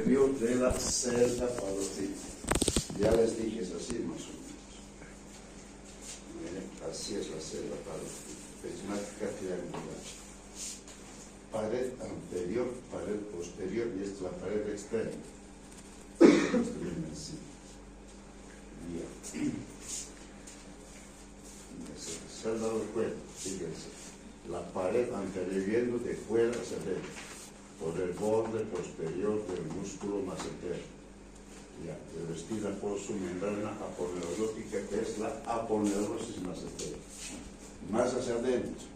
posterior de la celda parótida. Ya les dije, es así más o menos. Miren, así es la celda parótida. Prismática triangular. Pared anterior, pared posterior, y esta es la pared externa. Se han dado cuenta, fíjense, la pared anterior viendo de fuera hacia adentro, por el borde posterior del músculo massetero, revestida por su membrana aponeurológica, que es la aponeurosis massetera. Más hacia adentro,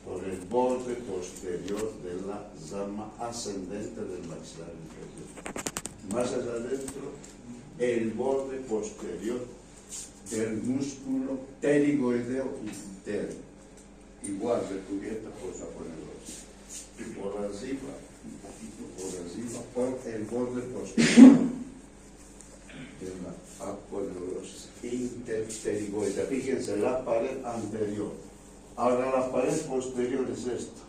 por el borde posterior de la rama ascendente del maxilar inferior. Más hacia adentro, el borde posterior del músculo pterigoideo interno, igual recubierta por su aponeurosis. Y por arriba, un poquito por arriba, por el borde posterior de la aponeurosis interpterigoidea. Fíjense, la pared anterior. Ahora la pared posterior es esta.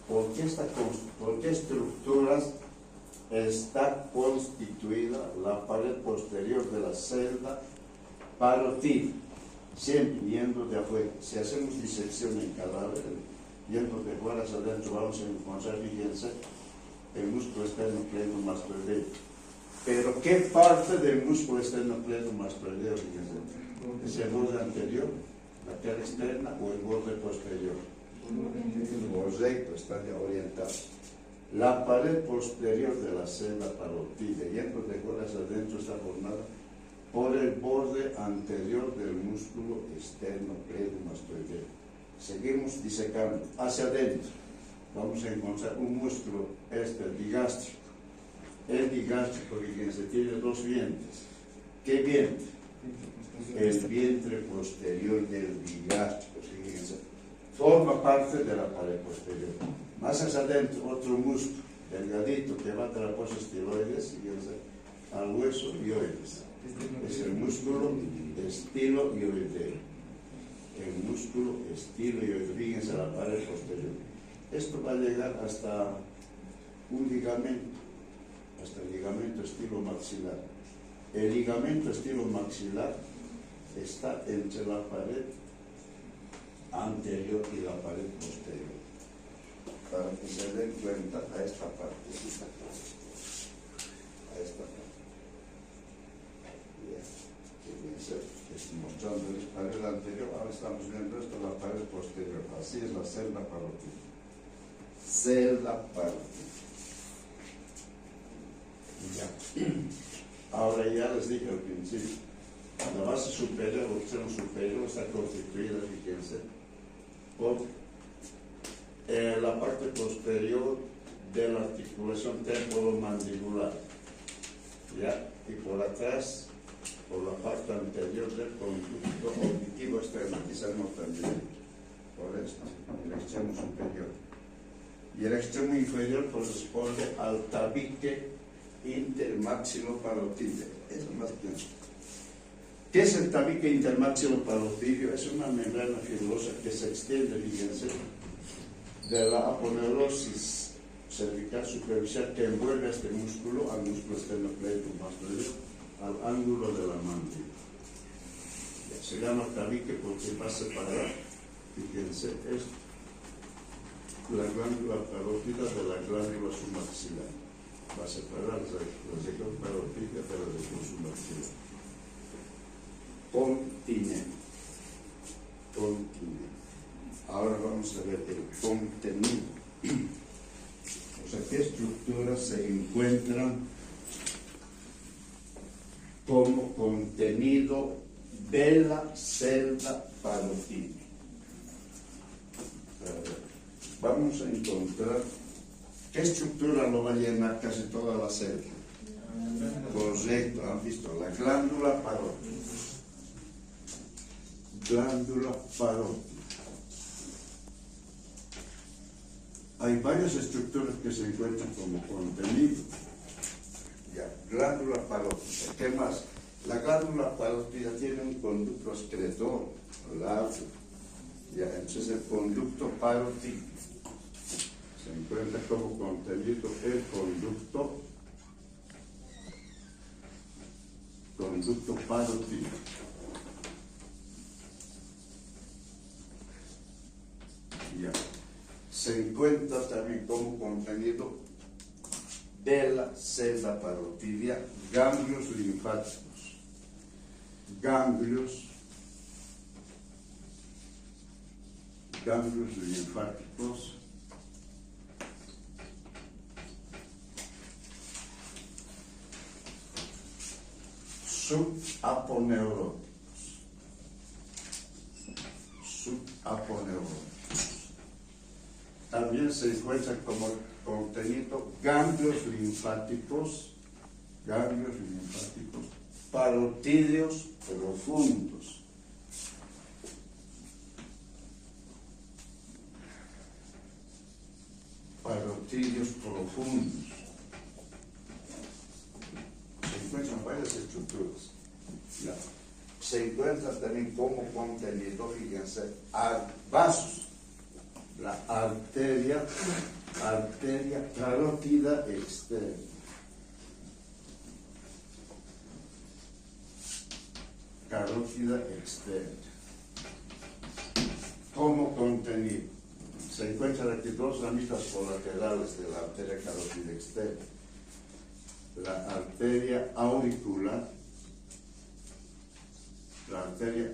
¿Por qué estructuras está constituida la pared posterior de la celda parótida? Siempre yendo de afuera. Si hacemos disección en cadáver, yendo de fuera hacia adentro, vamos a encontrar, fíjense, el músculo esternocleidomastoideo. Pero ¿qué parte del músculo esternocleidomastoideo, fíjense? ¿Es el borde anterior, la cara externa, o el borde posterior? Correcto, está ya orientado. La pared posterior de la celda parótida, yendo de fuera hacia adentro, está formada por el borde anterior del músculo esternocleidomastoideo. Seguimos disecando hacia adentro. Vamos a encontrar un músculo, el digástrico. El digástrico, fíjense, tiene dos vientres. ¿Qué vientre? El vientre posterior del digástrico, fíjense. Forma parte de la pared posterior. Más hacia adentro, otro músculo delgadito que va a la fosa estiloides, fíjense, al hueso ioides. Es el músculo estiloioideo. El músculo estiloioideo, fíjense, la pared posterior. Esto va a llegar hasta un ligamento, hasta el ligamento estilomaxilar. El ligamento estilomaxilar está entre la pared anterior y la pared posterior. Para que se den cuenta a esta parte. A esta parte. Fíjense, estoy mostrando la pared anterior, ahora estamos viendo esto, la pared posterior. Así es la celda parótida. Celda parótida. Ya. Ahora ya les dije al principio, la base superior, o extremo superior, está constituida, fíjense, por la parte posterior de la articulación temporomandibular, ¿ya? Y por atrás, por la parte anterior del conducto auditivo externo, quizás no también, por esto, el extremo superior. Y el extremo inferior corresponde al tabique intermaxiloparótideo. Eso es más claro. ¿Qué es el tabique intermaxiloparótideo? Es una membrana fibrosa que se extiende, fíjense, de la aponeurosis cervical superficial que envuelve este músculo al músculo esternocleidomastoideo, al ángulo de la mandíbula. Se llama tabique porque va a separar, fíjense, es la glándula parótida de la glándula submaxilar. Va a separar la región parótida de la región submaxilar. Continente. Ahora vamos a ver el contenido. O sea, qué estructuras se encuentran como contenido de la celda parótida. Vamos a encontrar qué estructura lo va a llenar casi toda la celda. Correcto, han visto la glándula parótida. Glándula parótida. Hay varias estructuras que se encuentran como contenido. Ya, glándula parótida. ¿Qué más? La glándula parótida tiene un conducto excretor largo. Ya, entonces el conducto parótido se encuentra como contenido el conducto conducto parotídeo. Ya. Se encuentra también como contenido de la celda parotidia ganglios linfáticos. Ganglios linfáticos subaponeuróticos. También se encuentra como contenido ganglios linfáticos parotídeos profundos. Parotídeos profundos. Se encuentran varias estructuras. Ya. Se encuentra también como contenido, fíjense, vasos. La arteria carótida externa. Como contenido. Se encuentran aquí dos ramitas colaterales de la arteria carótida externa. La arteria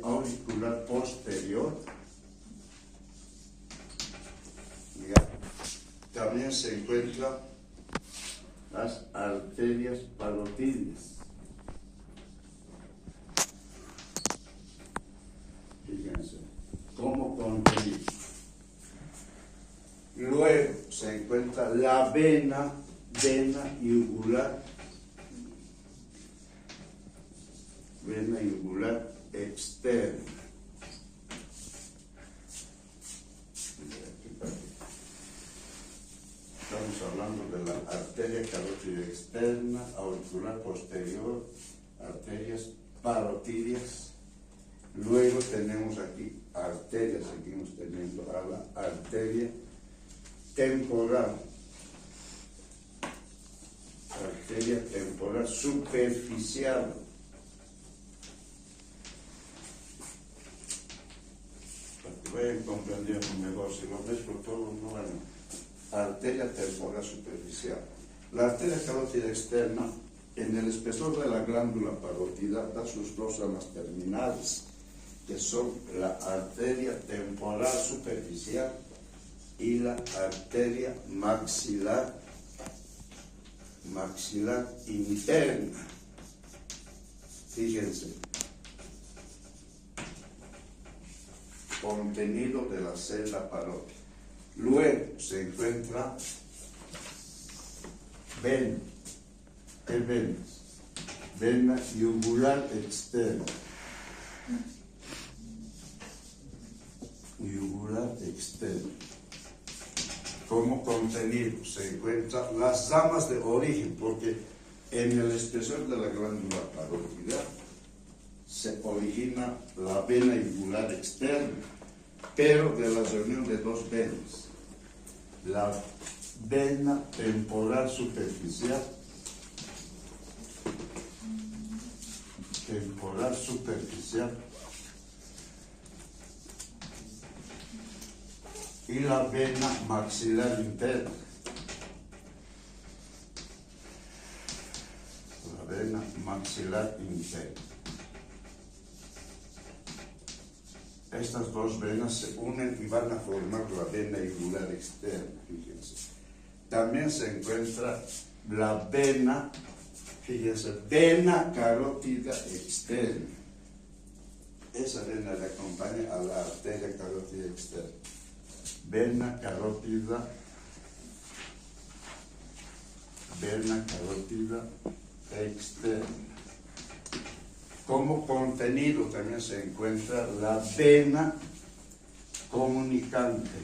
auricular posterior. Ya. También se encuentran las arterias parotídeas. Fíjense, como contenido. Luego se encuentra la vena yugular externa. Estamos hablando de la arteria carótida externa, auricular posterior, arterias parotídeas. Luego tenemos aquí arterias, seguimos teniendo a la arteria temporal superficial. Para que vayan comprendiendo mejor, si lo ves por todo, no van. Arteria temporal superficial. La arteria carótida externa, en el espesor de la glándula parótida, da sus dos ramas terminales, que son la arteria temporal superficial y la arteria maxilar interna. Fíjense, contenido de la celda parótida. Luego se encuentra vena. ¿Qué venas? Vena yugular externa. Como contenido se encuentran las ramas de origen, porque en el espesor de la glándula parótida se origina la vena yugular externa, pero de la reunión de dos venas, la vena temporal superficial y la vena maxilar interna. Estas dos venas se unen y van a formar la vena yugular externa, fíjense. También se encuentra la vena, fíjense, vena carótida externa. Esa vena le acompaña a la arteria carótida externa. Vena carótida externa. Como contenido también se encuentra la vena comunicante.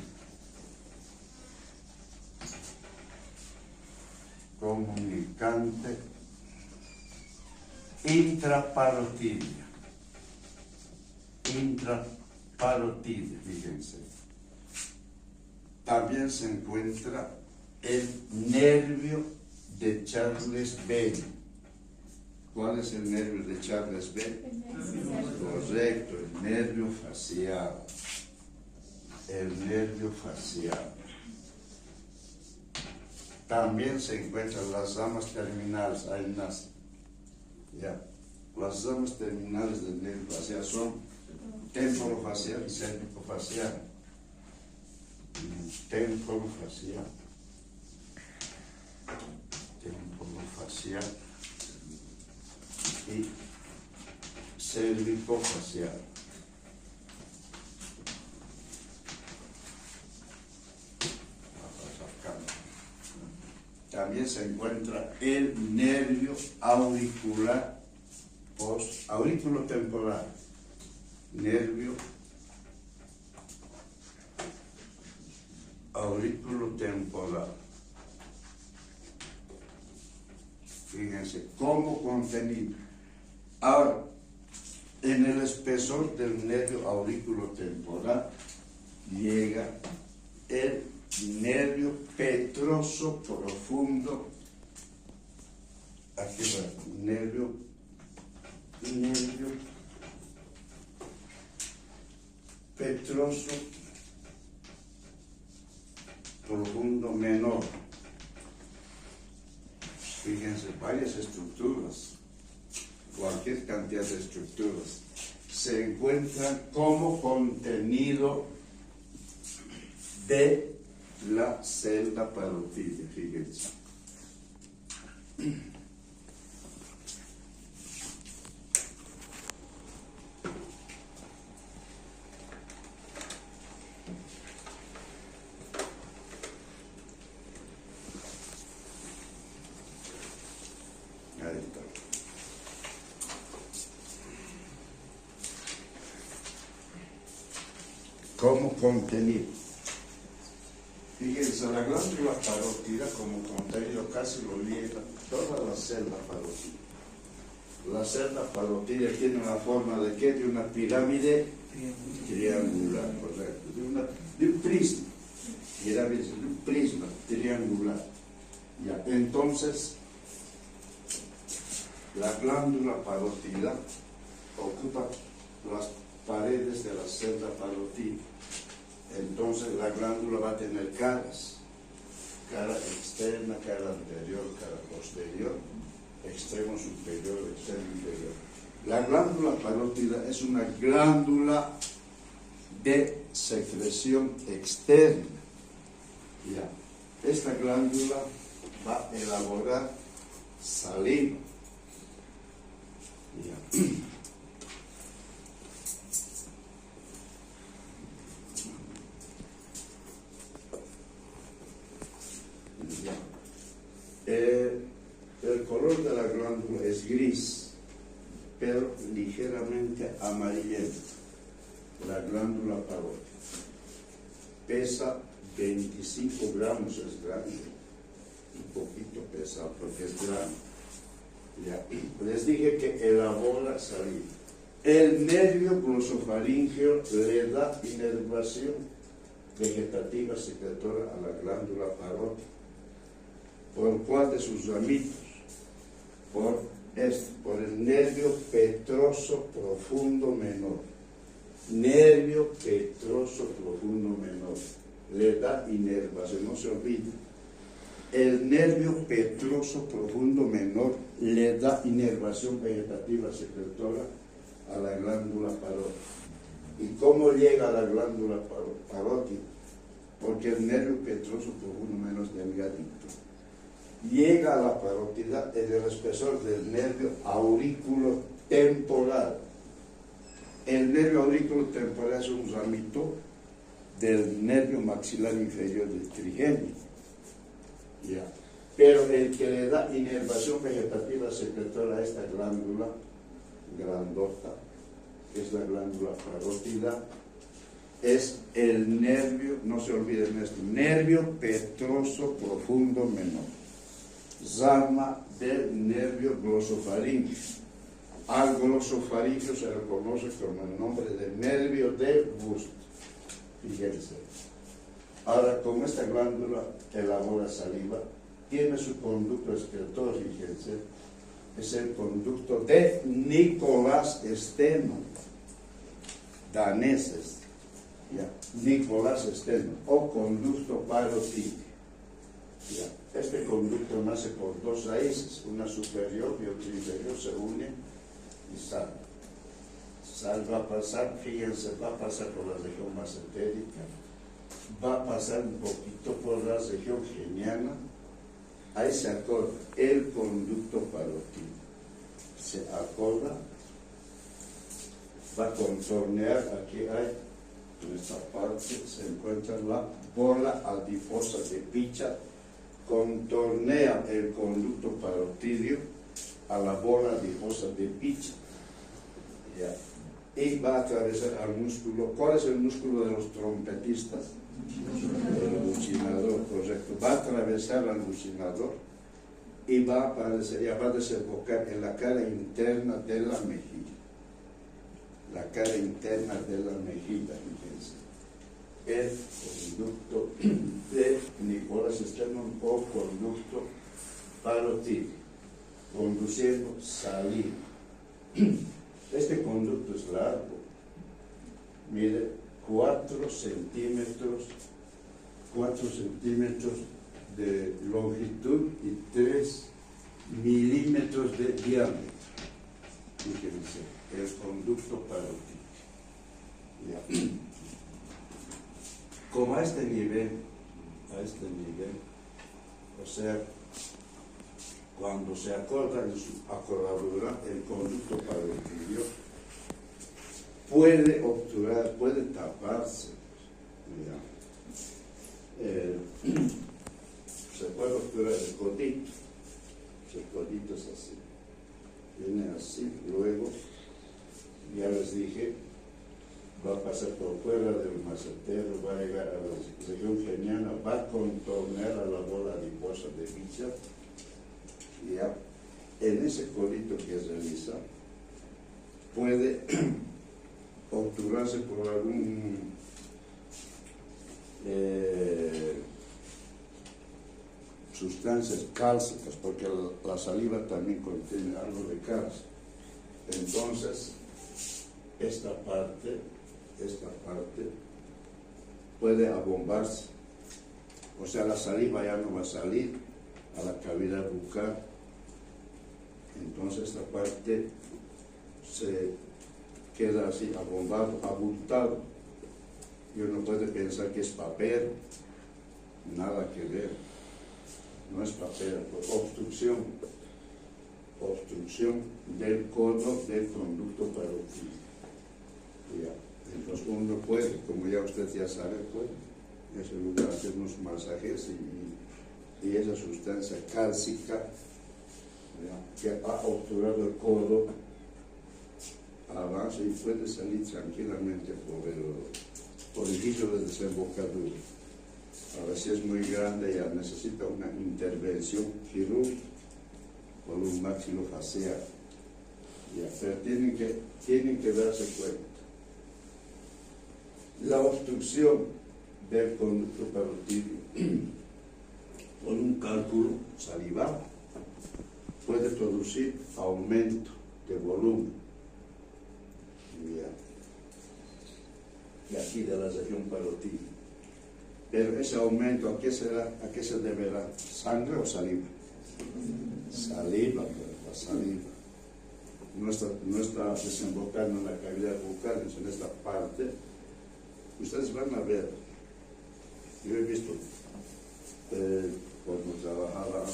Intraparotidia, fíjense. También se encuentra el nervio de Charles Bailey. ¿Cuál es el nervio de Charles B? Correcto, el nervio facial. El nervio facial. También se encuentran las ramas terminales, hay unas, ya, las ramas terminales del nervio facial son temporofacial y cérvico-facial. Temporofacial. Temporofacial y cérvico-facial. También se encuentra el nervio auricular, aurículo temporal, nervio aurículo temporal. Fíjense, como contenido. Ahora, en el espesor del nervio aurículo temporal llega el nervio petroso profundo. Aquí va, nervio petroso profundo menor. Fíjense, varias estructuras, cualquier cantidad de estructuras, se encuentran como contenido de la celda parotidia, fíjense. Ahí está. Como contenido. Fíjense, la glándula parótida como contenido casi lo liga toda la celda parótida. La celda parótida tiene una forma de ¿qué? De una pirámide triangular, correcto, de un prisma, pirámide, de un prisma triangular. Ya, entonces, la glándula parótida ocupa las paredes de la celda parótida. Entonces la glándula va a tener caras, cara externa, cara anterior, cara posterior, extremo superior, extremo inferior. La glándula parótida es una glándula de secreción externa. Ya. Esta glándula va a elaborar saliva. Ya. El color de la glándula es gris, pero ligeramente amarillento. La glándula parótida pesa 25 gramos, es grande, un poquito pesado porque es grande. Ya. Les dije que elabora saliva. El nervio glosofaríngeo le da inervación vegetativa secretora a la glándula parótida. ¿Por cuál de sus ramitos? Por el nervio petroso profundo menor. Nervio petroso profundo menor. Le da inervación, no se olvide. El nervio petroso profundo menor le da inervación vegetativa secretora a la glándula parótida. ¿Y cómo llega a la glándula parótida? Porque el nervio petroso profundo menor es delgadito. Llega a la parótida en el espesor del nervio aurículo temporal. El nervio aurículo temporal es un ramito del nervio maxilar inferior del trigémino. Ya. Pero el que le da inervación vegetativa secretora a esta glándula grandota, que es la glándula parótida, es el nervio, no se olviden esto, nervio petroso profundo menor. Rama del nervio glosofaríngeo. Al glosofaríngeo se le conoce con el nombre de nervio de Wurst. Fíjense. Ahora, como esta glándula elabora saliva, tiene su conducto excretor, fíjense, es el conducto de Nicolás Steno, daneses, ya, Nicolás Steno, o conducto parotídeo. Ya. Este conducto nace por dos raíces, una superior y otra inferior, se unen y salen. Sal va a pasar, fíjense, va a pasar por la región mesentérica, va a pasar un poquito por la región geniana, ahí se acorda el conducto parotídeo. Se acorda, va a contornear, aquí hay, en esta parte se encuentra la bola adiposa de Bichat, contornea el conducto parotídeo a la bola adiposa de Bichat. Ya. Y va a atravesar al músculo. ¿Cuál es el músculo de los trompetistas? El alucinador, correcto. Va a atravesar al alucinador y va a aparecer, ya va a desembocar en la cara interna de la mejilla. La cara interna de la mejilla, fíjense. El conducto de Nicolás Steno o conducto parotídeo, conduciendo saliva. Este conducto es largo, mire, 4 centímetros de longitud y 3 milímetros de diámetro. Fíjense, el conducto parotídeo. Ya. Como a este nivel, o sea, cuando se acorda en su acordadura, el conducto parotídeo puede obturar, puede taparse. Se puede obturar el codito. El codito es así. Viene así, luego, ya les dije, va a pasar por fuera del macetero, va a llegar a la región geniana, va a contornear a la bola adiposa de Bichat. Ya, en ese codito que realiza puede obturarse por algún sustancias cálcicas, porque la saliva también contiene algo de calcio. Entonces, esta parte puede abombarse, o sea, la saliva ya no va a salir a la cavidad bucal. Entonces esta parte se queda así abombado, abultado, y uno puede pensar que es papel, nada que ver, no es papel, es obstrucción del codo del conducto parotídeo. Entonces uno puede, como ya usted ya sabe, puede en ese lugar hacer unos masajes y esa sustancia cálcica que ha obturado el codo avanza y puede salir tranquilamente por el guiso de desembocadura. A ver si es muy grande, ya necesita una intervención quirúrgica por un maxilofacial. Pero tienen que darse cuenta. La obstrucción del conducto parotídeo por un cálculo salival puede producir aumento de volumen. Y aquí de la región parotídea. Pero ese aumento, ¿a qué se deberá? ¿Sangre o saliva? Saliva, la saliva. No está desembocando en la cavidad bucal, en esta parte. Ustedes van a ver, yo he visto cuando trabajaba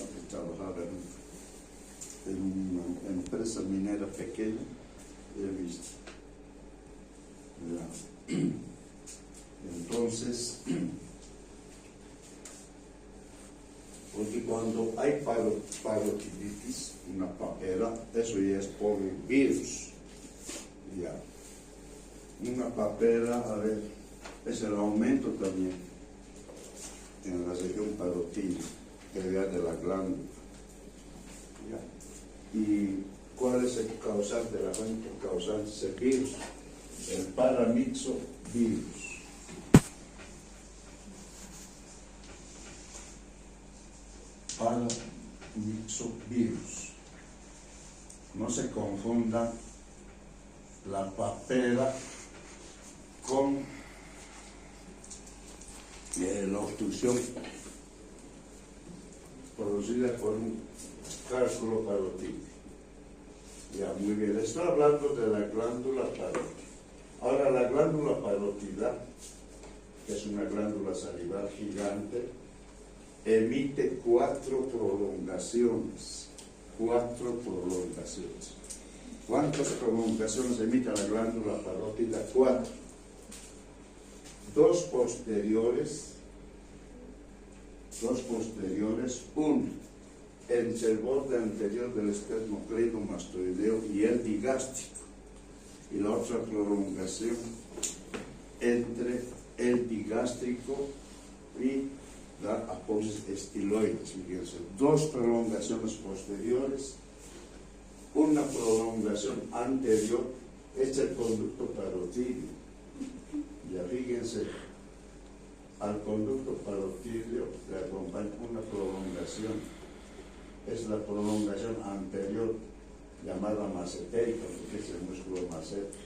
en una empresa minera pequeña, he visto. Entonces, porque cuando hay parotiditis, una papera, eso ya es por el virus. Ya. Una papera, a ver, es el aumento también en la región parotídea, de la glándula. Ya. ¿Y cuál es el causante de la glándula? El causante es el virus, el paramyxovirus. Paramyxovirus. no se confunda la papera con la obstrucción producida por un cálculo parotídeo. Ya, muy bien, estoy hablando de la glándula parótida. Ahora, la glándula parótida, que es una glándula salival gigante, emite 4 prolongaciones. 4 prolongaciones. ¿Cuántas prolongaciones emite la glándula parótida? 4. 2 posteriores, una entre el borde anterior del esternocleidomastoideo y el digástrico, y la otra prolongación entre el digástrico y la apófisis estiloides. Fíjense, 2 prolongaciones posteriores, una prolongación anterior. Este es el conducto parotídeo. Ya fíjense, al conducto parotídeo le acompaña una prolongación. Es la prolongación anterior, llamada macetérica, porque es el músculo macete.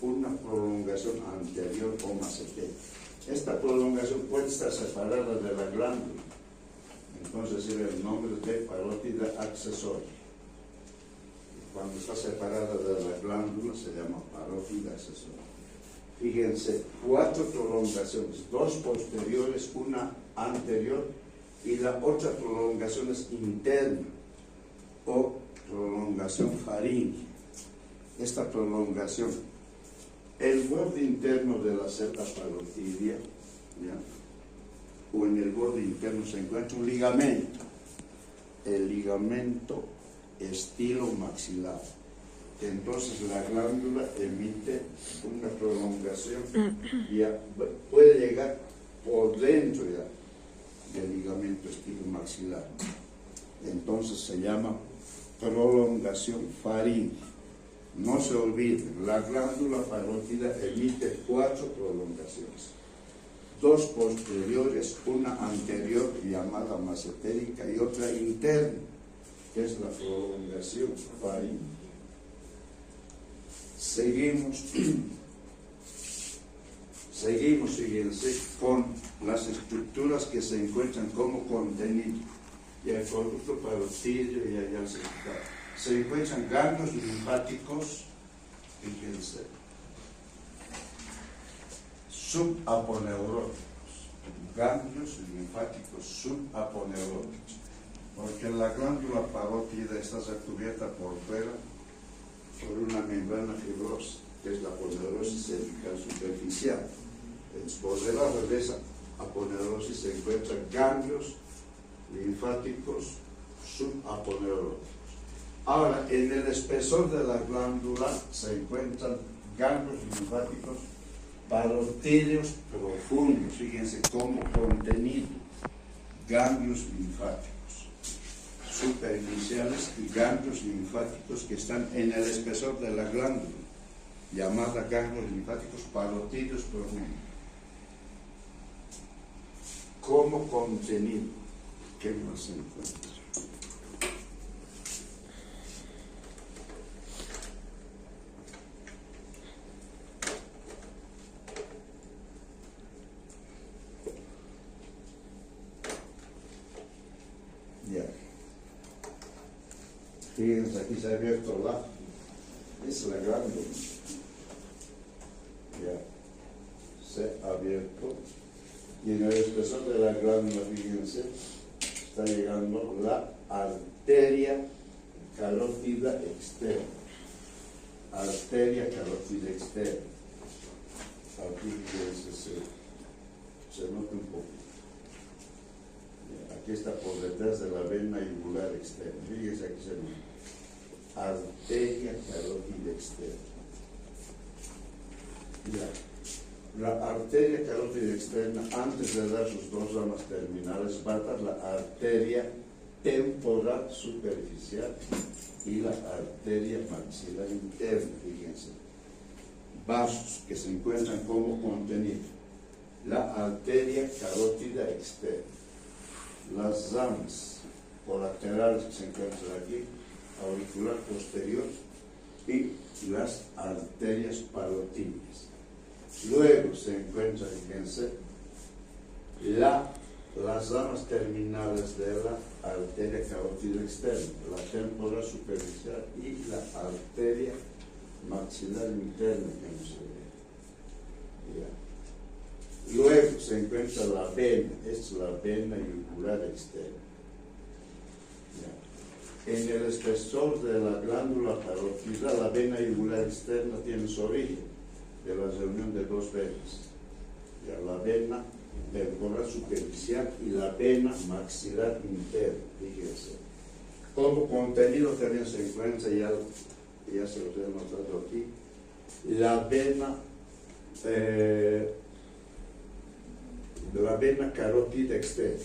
Una prolongación anterior o macetérica. Esta prolongación puede estar separada de la glándula, entonces recibe el nombre de parótida accesoria. Cuando está separada de la glándula se llama parótida accesoria. Fíjense, 4 prolongaciones, 2 posteriores, una anterior, y la otra prolongación es interna o prolongación faríngea. Esta prolongación, el borde interno de la celda parotidia, ¿ya? O en el borde interno se encuentra un ligamento, el ligamento estilomaxilar. Entonces la glándula emite una prolongación y puede llegar por dentro ya del ligamento estilomaxilar. Entonces se llama prolongación faríngea. No se olviden, la glándula parótida emite 4 prolongaciones. 2 posteriores, una anterior llamada macetérica y otra interna, que es la prolongación faríngea. Seguimos, fíjense, con las estructuras que se encuentran como contenido. Y el conducto parotídeo ya se encuentran ganglios linfáticos, fíjense, subaponeuróticos. Ganglios linfáticos subaponeuróticos. Porque la glándula parótida está recubierta por fuera por una membrana fibrosa, que es la aponeurosis cervical superficial. Por debajo de esa aponeurosis se encuentran ganglios linfáticos subaponeuróticos. Ahora, en el espesor de la glándula se encuentran ganglios linfáticos parotídeos profundos. Fíjense cómo contenido, ganglios linfáticos superficiales y ganglios linfáticos que están en el espesor de la glándula, llamada ganglios linfáticos parotídeos profundos. Como contenido, ¿qué más se encuentra? Ya. Fíjense, aquí se ha abierto es la glándula. Ya. Se ha abierto. Y en el espesor de la glándula, fíjense, está llegando la arteria carótida externa. Arteria carótida externa. Aquí, fíjense, se nota un poco. Aquí está por detrás de la vena yugular externa. Fíjense, aquí se nota. Arteria carótida externa. Ya. La arteria carótida externa, antes de dar sus 2 ramas terminales, va a dar la arteria temporal superficial y la arteria maxilar interna. Fíjense, vasos que se encuentran como contenido. La arteria carótida externa, las ramas colaterales que se encuentran aquí, auricular posterior y las arterias parotídeas. Luego se encuentra, fíjense, las ramas terminales de la arteria carótida externa, la temporal superficial y la arteria maxilar interna, que no se ve. Ya. Luego se encuentra la vena, es la vena yugular externa. Ya. En el espesor de la glándula parótida, la vena yugular externa tiene su origen de la reunión de dos venas, ya, la vena temporal superficial y la vena maxilar interna. Fíjense, como contenido también se encuentra, ya se los he mostrado aquí, la vena carótida externa,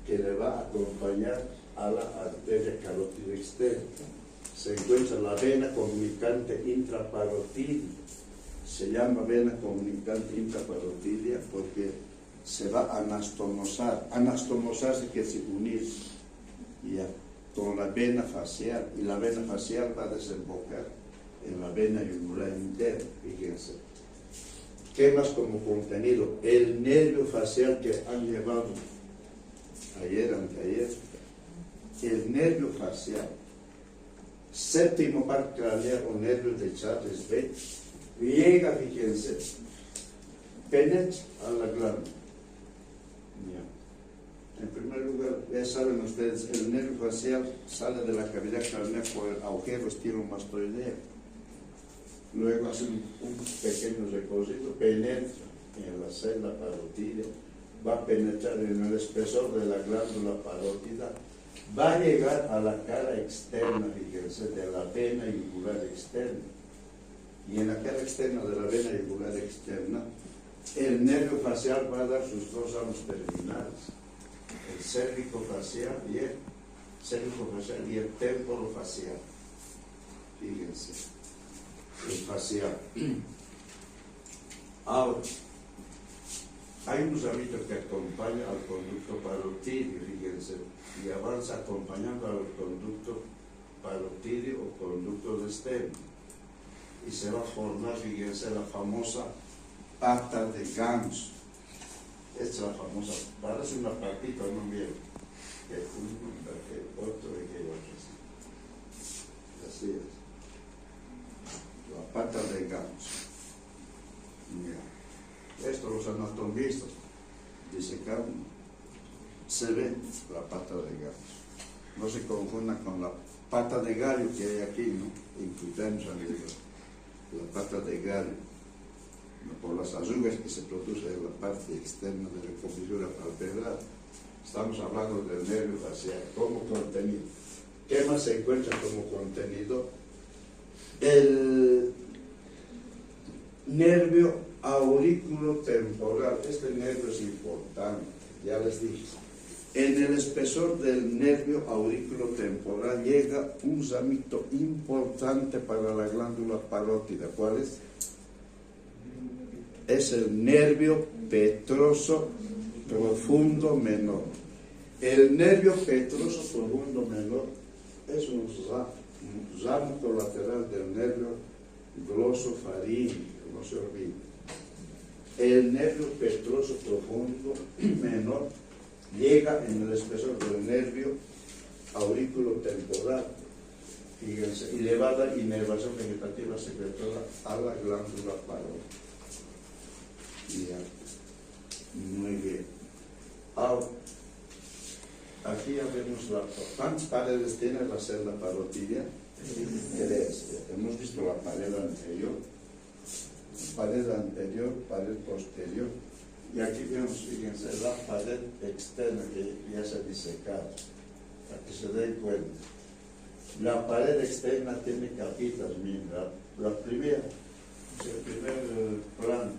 que le va a acompañar a la arteria carótida externa. Se encuentra la vena comunicante intraparotídea. Se llama vena comunicante intraparotídea porque se va a anastomosar. Anastomosarse quiere decir unir, ya, con la vena facial, y la vena facial va a desembocar en la vena yugular interna. Fíjense. ¿Qué más como contenido? El nervio facial que han llevado ayer, anteayer, el nervio facial, séptimo par craneal o nervio de Charles B, llega, fíjense, penetra a la glándula. Ya. En primer lugar, ya saben ustedes, el nervio facial sale de la cavidad craneal por el agujero estilomastoideo. Luego hace un pequeño recorrido, penetra en la celda parótida, va a penetrar en el espesor de la glándula parótida, va a llegar a la cara externa, fíjense, de la vena yugular externa. Y en la cara externa de la vena yugular externa, el nervio facial va a dar sus dos ramos terminales, el cérvico facial y el temporo facial. Fíjense, el facial. Ahora, hay unos hábitos que acompañan al conducto parotídeo, fíjense, y avanza acompañando al conducto parotídeo o conducto de Stenn. Y se va a formar, fíjense, la famosa pata de ganso. Esta es la famosa, parece una patita, no bien, que uno, que otro y que otro. Así es. La pata de ganso. Mira. Esto los anatomistas disecaron, se ve la pata de ganso. No se confunda con la pata de gallo que hay aquí, ¿no? Incluyendo la pata de gallo, ¿no? Por las arrugas que se producen en la parte externa de la comisura palpebral. Estamos hablando del nervio facial como contenido. ¿Qué más se encuentra como contenido? El nervio auriculotemporal. Este nervio es importante, ya les dije. En el espesor del nervio auriculotemporal llega un ramito importante para la glándula parótida. ¿Cuál es? Es el nervio petroso profundo menor. El nervio petroso profundo menor es un ramo colateral del nervio glosofaríngeo, no se olvide. El nervio petroso profundo menor llega en el espesor del nervio auriculotemporal, fíjense, y le va a dar inervación vegetativa secretora a la glándula parótida. Ya. Muy bien. Ahora, aquí ya vemos ¿cuántas paredes tiene la celda parotidia? 3. Hemos visto la pared anterior, pared posterior. Y aquí vemos, fíjense, la pared externa que ya se ha disecado, para que se den cuenta. La pared externa tiene capitas, miren, la primera, el primer plano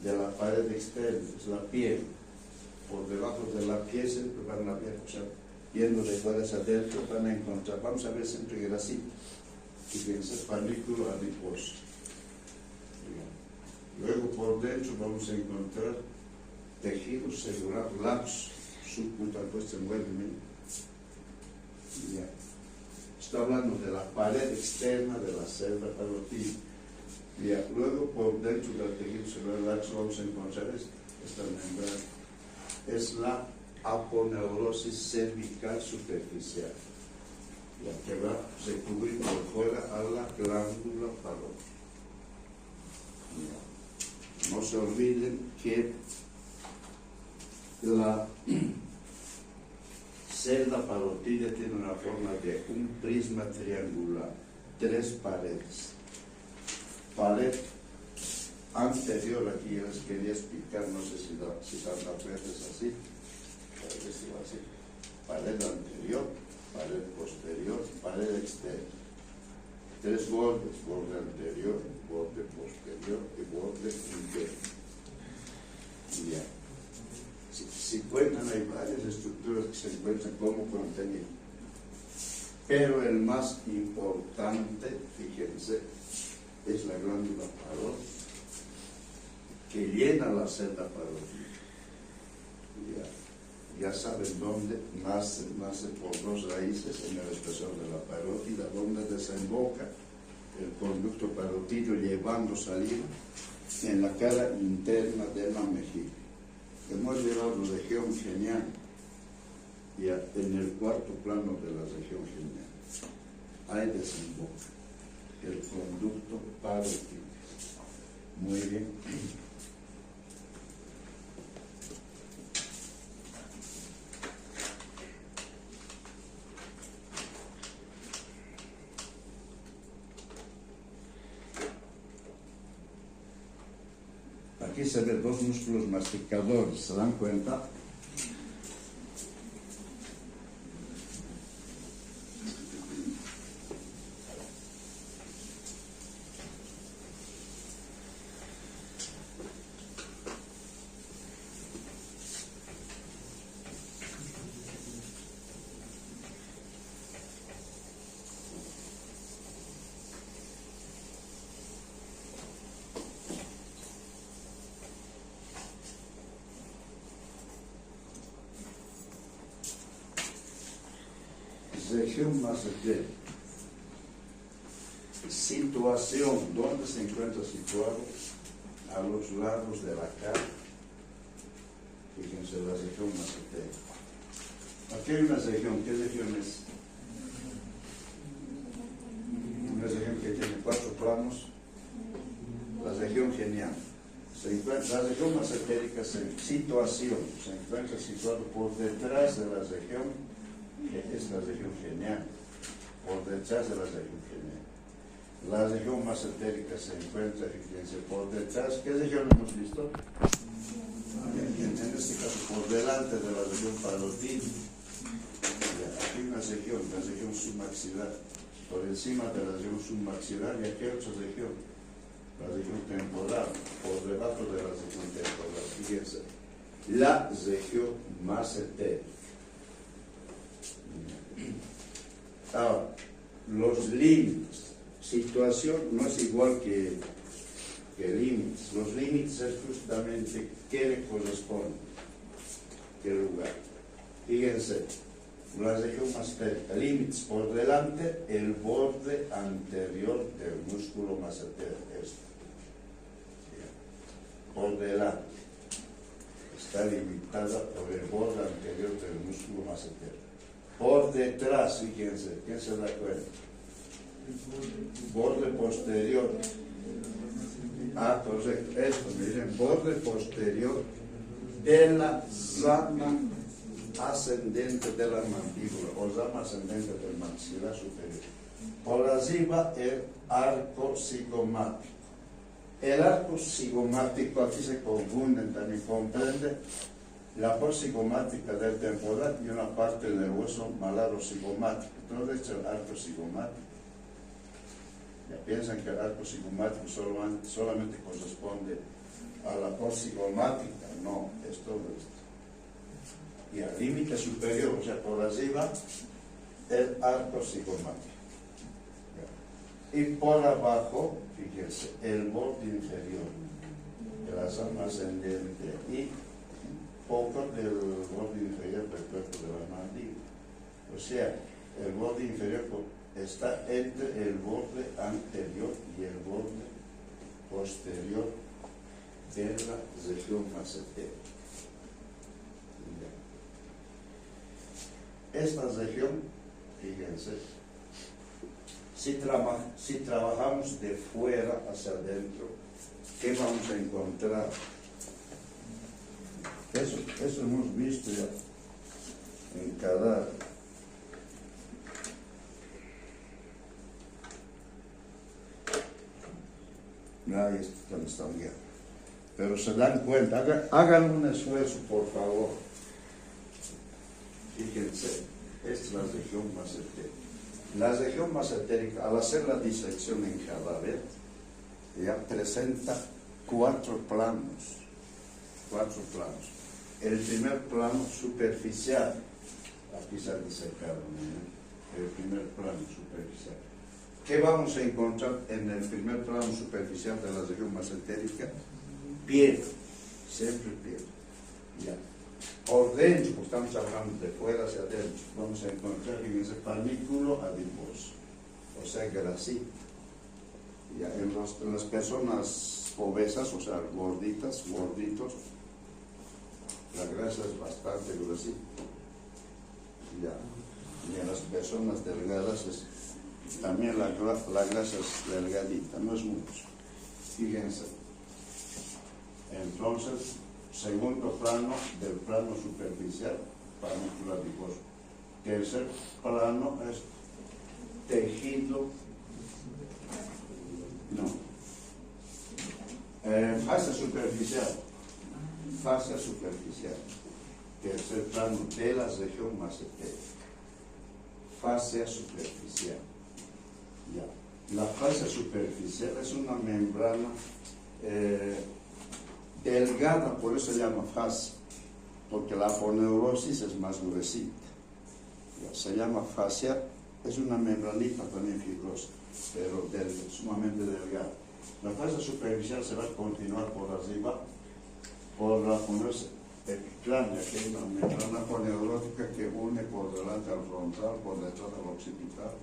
de la pared externa es la piel. Por debajo de la piel siempre van a ver, o sea, yendo de fuera hacia adentro van a encontrar, vamos a ver siempre grasita, fíjense, panículo adiposo. Luego por dentro vamos a encontrar tejido celular laxo, subcutáneo, pues se mueve bien. Ya. Está hablando de la pared externa de la celda parotídea. Ya, luego, por dentro del tejido celular laxo vamos a encontrar esta membrana. Es la aponeurosis cervical superficial, ya que va a recubrir por fuera a la glándula parótida. No se olviden que la celda parotídea tiene una forma de un prisma triangular, 3 paredes. Pared anterior, aquí les quería explicar, no sé si están las veces así, así. Pared anterior, pared posterior, pared externa. 3 bordes, borde anterior, borde posterior y borde interno. Ya. Si cuentan, hay varias estructuras que se encuentran como contenido. Pero el más importante, fíjense, es la glándula parótida, que llena la celda parótida. Ya saben dónde nace por 2 raíces en el espesor de la parótida, donde desemboca el conducto parotídeo llevando saliva en la cara interna de la mejilla. Hemos llevado la región genial ya en el 4º plano de la región genial. Ahí desemboca el conducto parotídeo. Muy bien. Aquí se ven 2 músculos masticadores, ¿se dan cuenta? Región massetera. Situación, ¿dónde se encuentra situado? A los lados de la cara. Fíjense, la región massetera. Aquí hay una región, ¿qué región es? Una región que tiene 4 planos. La región genial. La región massetérica, situación, se encuentra situado por detrás de la región, que es la región genial, por detrás de la región genial. La región massetérica se encuentra, fíjense, por detrás. ¿Qué región hemos visto? En este caso, por delante de la región parotídea. Aquí hay una región, la región submaxilar, por encima de la región submaxilar, y aquí hay otra región, la región temporal, por debajo de la región temporal. Fíjense, la región massetérica. Ahora, los límites. Situación no es igual que límites. Los límites es justamente qué le corresponde, qué lugar. Fíjense, la región massetérica, límites por delante, el borde anterior del músculo massetero. Por delante. Está limitada por el borde anterior del músculo massetero. Por detrás, fíjense, ¿quién se da cuenta? Borde posterior. Ah, correcto, esto, miren, borde posterior de la rama ascendente de la mandíbula, o rama ascendente del maxilar superior. Por arriba, el arco cigomático. El arco cigomático, aquí se confunden, también comprende la parte cigomática del temporal y una parte del hueso malaro cigomático. Entonces, el arco cigomático. Ya piensan que el arco cigomático solamente corresponde a la parte cigomática. No, es todo esto. Y al límite superior, o sea, por arriba, el arco cigomático. Y por abajo, fíjense, el borde inferior de la zona ascendente y poco del borde inferior del cuerpo de la mandíbula. O sea, el borde inferior está entre el borde anterior y el borde posterior de la región macetera. Esta región, fíjense, si trabajamos de fuera hacia adentro, ¿qué vamos a encontrar? Eso hemos visto ya en cada... Ahí están viendo. Pero se dan cuenta, hagan un esfuerzo, por favor. Fíjense, esta es la región macetérica. La región macetérica, al hacer la disección en cadáver, ya presenta cuatro planos. El primer plano superficial, aquí se ha disecado, ¿no? El primer plano superficial. ¿Qué vamos a encontrar en el primer plano superficial de la región macetérica? Piel, siempre piel. Ya. Por dentro, pues estamos hablando de fuera hacia adentro, vamos a encontrar en ese panículo adiposo, o sea, grasita. Ya. En las personas obesas, o sea, gorditos, la grasa es bastante grasita. Ya. Y en las personas delgadas también la grasa es delgadita, no es mucho. Fíjense. Entonces, segundo plano del plano superficial, panículo adiposo. Tercer plano es tejido, fascia superficial. Tercer plano de la región macetérica. Fascia superficial. Ya. La fascia superficial es una membrana delgada, por eso se llama fascia, porque la aponeurosis es más gruesita. Ya, se llama fascia, es una membranita también fibrosa, pero sumamente delgada. La fascia superficial se va a continuar por arriba, por la aponeurosis epicránea, que es una membrana aponeurótica que une por delante al frontal, por detrás al occipital,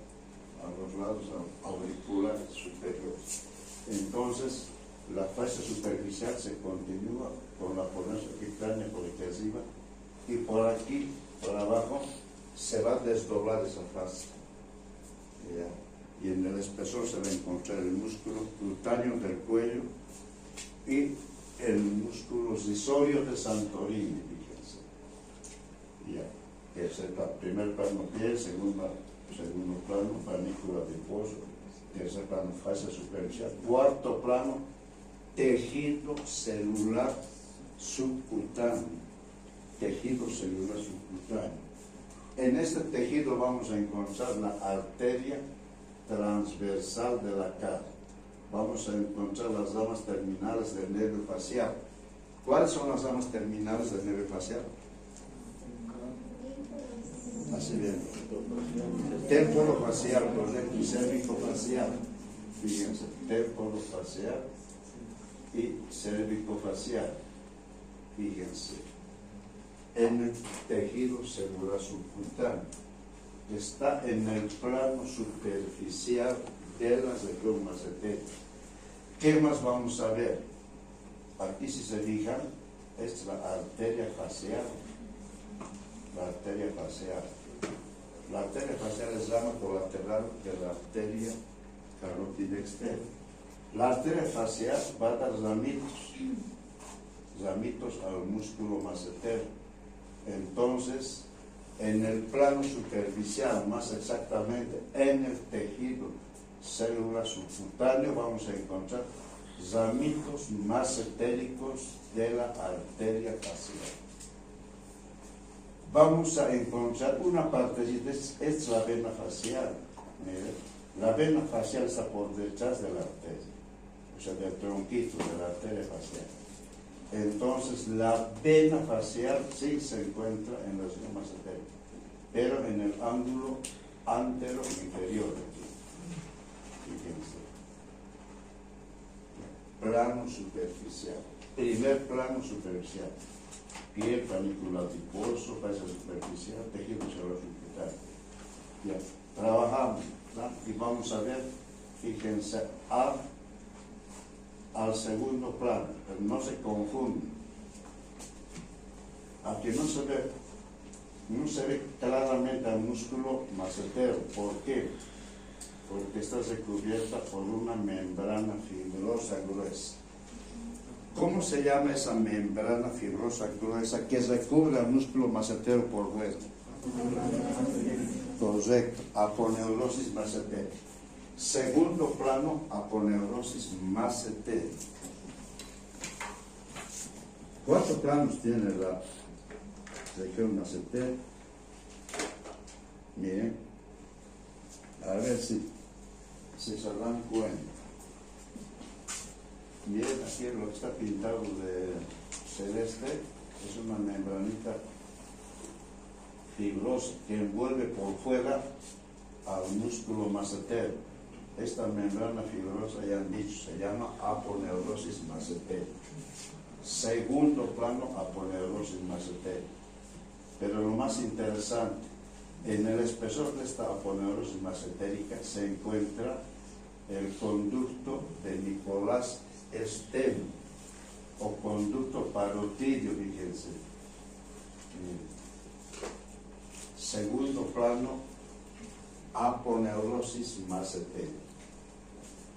a los lados auriculares superiores. Entonces, la fascia superficial se continúa con la aponeurosis epicránea por aquí arriba, y por aquí, por abajo, se va a desdoblar esa fascia. ¿Ya? Y en el espesor se va a encontrar el músculo cutáneo del cuello y el músculo risorio de Santorini, fíjense. Ya. Que es el primer plano piel, segundo plano panículo adiposo, tercer plano fascia superficial, cuarto plano tejido celular subcutáneo. En este tejido vamos a encontrar la arteria transversal de la cara. Vamos a encontrar las ramas terminales del nervio facial. ¿Cuáles son las ramas terminales del nervio facial? Así bien. Temporo facial, por ejemplo, y cérvico facial. Fíjense, temporo facial y cérvico facial. Fíjense. En el tejido celular subcutáneo. Está en el plano superficial de la región macetérica. ¿Qué más vamos a ver? Aquí, si se fijan, es la arteria facial. La arteria facial. La arteria facial es rama colateral de la arteria carótida externa. La arteria facial va a dar ramitos al músculo macetero. Entonces, en el plano superficial, más exactamente en el tejido celular subcutáneo, vamos a encontrar ramitos macetéricos de la arteria facial. Vamos a encontrar una partecita, es la vena facial. Miren, la vena facial está por detrás de la arteria, o sea, del tronquito de la arteria facial. Entonces, la vena facial sí se encuentra en la región macetérica, pero en el ángulo antero inferior. Fíjense. Plano superficial. Primer plano superficial. Piel, panículo adiposo, fascia superficial, tejido celular subcutáneo. Ya. trabajamos, ¿no? Y vamos a ver, fíjense, al segundo plano, pero no se confunde. Aquí no se ve claramente el músculo macetero. ¿Por qué? Porque está recubierta por una membrana fibrosa gruesa. ¿Cómo se llama esa membrana fibrosa gruesa que recubre al músculo macetero por fuera? Correcto, aponeurosis macetera. Segundo plano, aponeurosis macetera. ¿Cuántos planos tiene la región macetera? Miren, a ver si se dan cuenta. Miren, aquí lo que está pintado de celeste es una membranita fibrosa que envuelve por fuera al músculo macetero. Esta membrana fibrosa, ya han dicho, se llama aponeurosis macetera. Segundo plano, aponeurosis macetera. Pero lo más interesante, en el espesor de esta aponeurosis macetérica se encuentra el conducto de Nicolás Steno o conducto parotidio, fíjense. Segundo plano, aponeurosis macetera.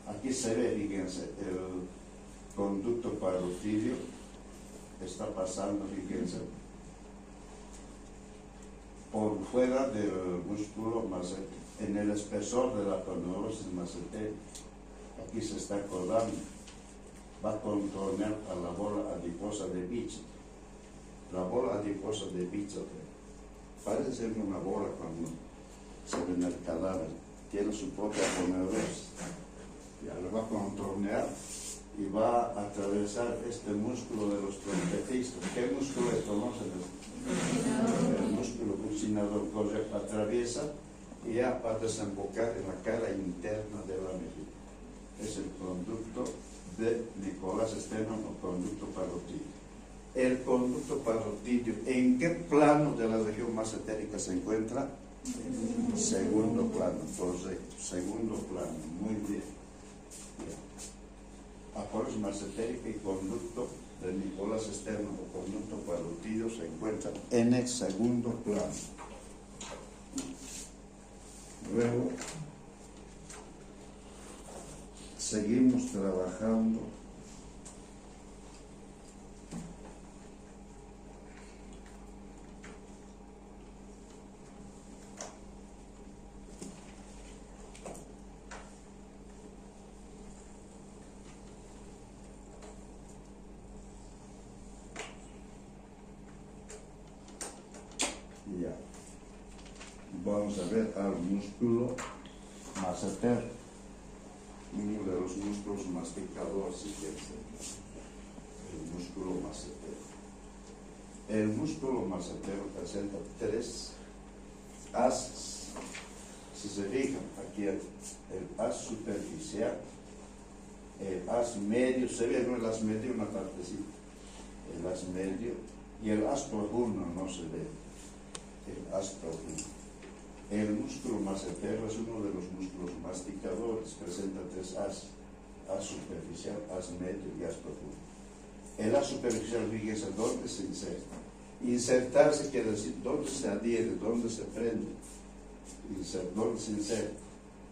Aquí se ve, fíjense, el conducto parotidio está pasando, fíjense, por fuera del músculo macetero, en el espesor de la aponeurosis macetera. Aquí se está acordando, va a contornear a la bola adiposa de Bichet. La bola adiposa de Bichet parece ser una bola cuando se ve en el cadáver, tiene su propia aponeurosis. Ya lo va a contornear y va a atravesar este músculo de los trompetistas. ¿Qué músculo es? ¿Conocen? El músculo bucinador, correcto, atraviesa y ya va a desembocar en la cara interna de la mejilla. Es el conducto de Nicolás Steno o conducto parotidio. El conducto parotidio, ¿en qué plano de la región macetérica se encuentra? Segundo plano, correcto, segundo plano, muy bien. Aponeurosis macetérica y conducto de Nicolás Steno o conducto parotidio se encuentran en el segundo plano. Luego seguimos trabajando ya. Vamos a ver al músculo macetero, uno de los músculos masticadores, si quieres, el músculo macetero. El músculo macetero presenta tres haces. Si se fijan, aquí el haz superficial, el haz medio, se ve, ¿no? El haz medio, una partecita, el haz medio, y el haz profundo no se ve, el haz profundo. El músculo macetero es uno de los músculos masticadores, presenta tres haces: haz superficial, haz medio y haz profundo. El haz superficial, fíjense dónde se inserta. Insertarse quiere decir dónde se adhiere, dónde se prende, dónde se inserta.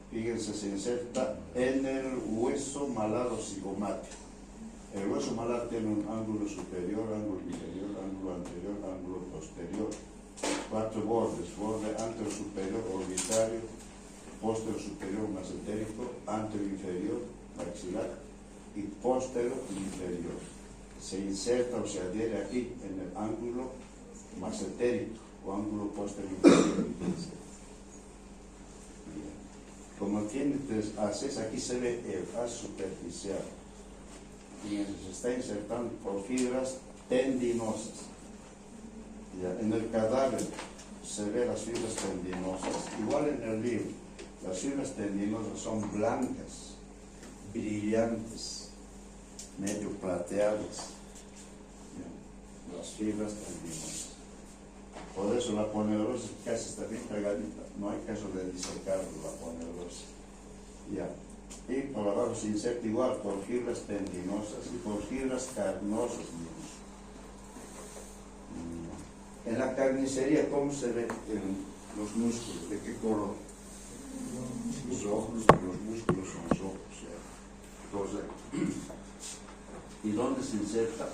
Fíjense, se inserta en el hueso malar o cigomático. El hueso malar tiene un ángulo superior, ángulo inferior, ángulo anterior, ángulo posterior. Cuatro bordes: borde anterior superior orbitario, posterior superior macetérico, anterior inferior maxilar y posterior inferior. Se inserta o se adhiere aquí en el ángulo macetérico o ángulo posterior inferior. Como tiene tres haces, aquí se ve el haz superficial y se está insertando por fibras tendinosas. En el cadáver se ve las fibras tendinosas, igual en el libro. Las fibras tendinosas son blancas, brillantes, medio plateadas. Las fibras tendinosas. Por eso la aponeurosis casi está bien pegadita, no hay caso de disecar la aponeurosis. Ya. Y por abajo se inserta igual por fibras tendinosas y por fibras carnosas mismos. En la carnicería, ¿cómo se ven los músculos? ¿De qué color? Rojos, los músculos son rojos. Entonces, ¿y dónde se inserta?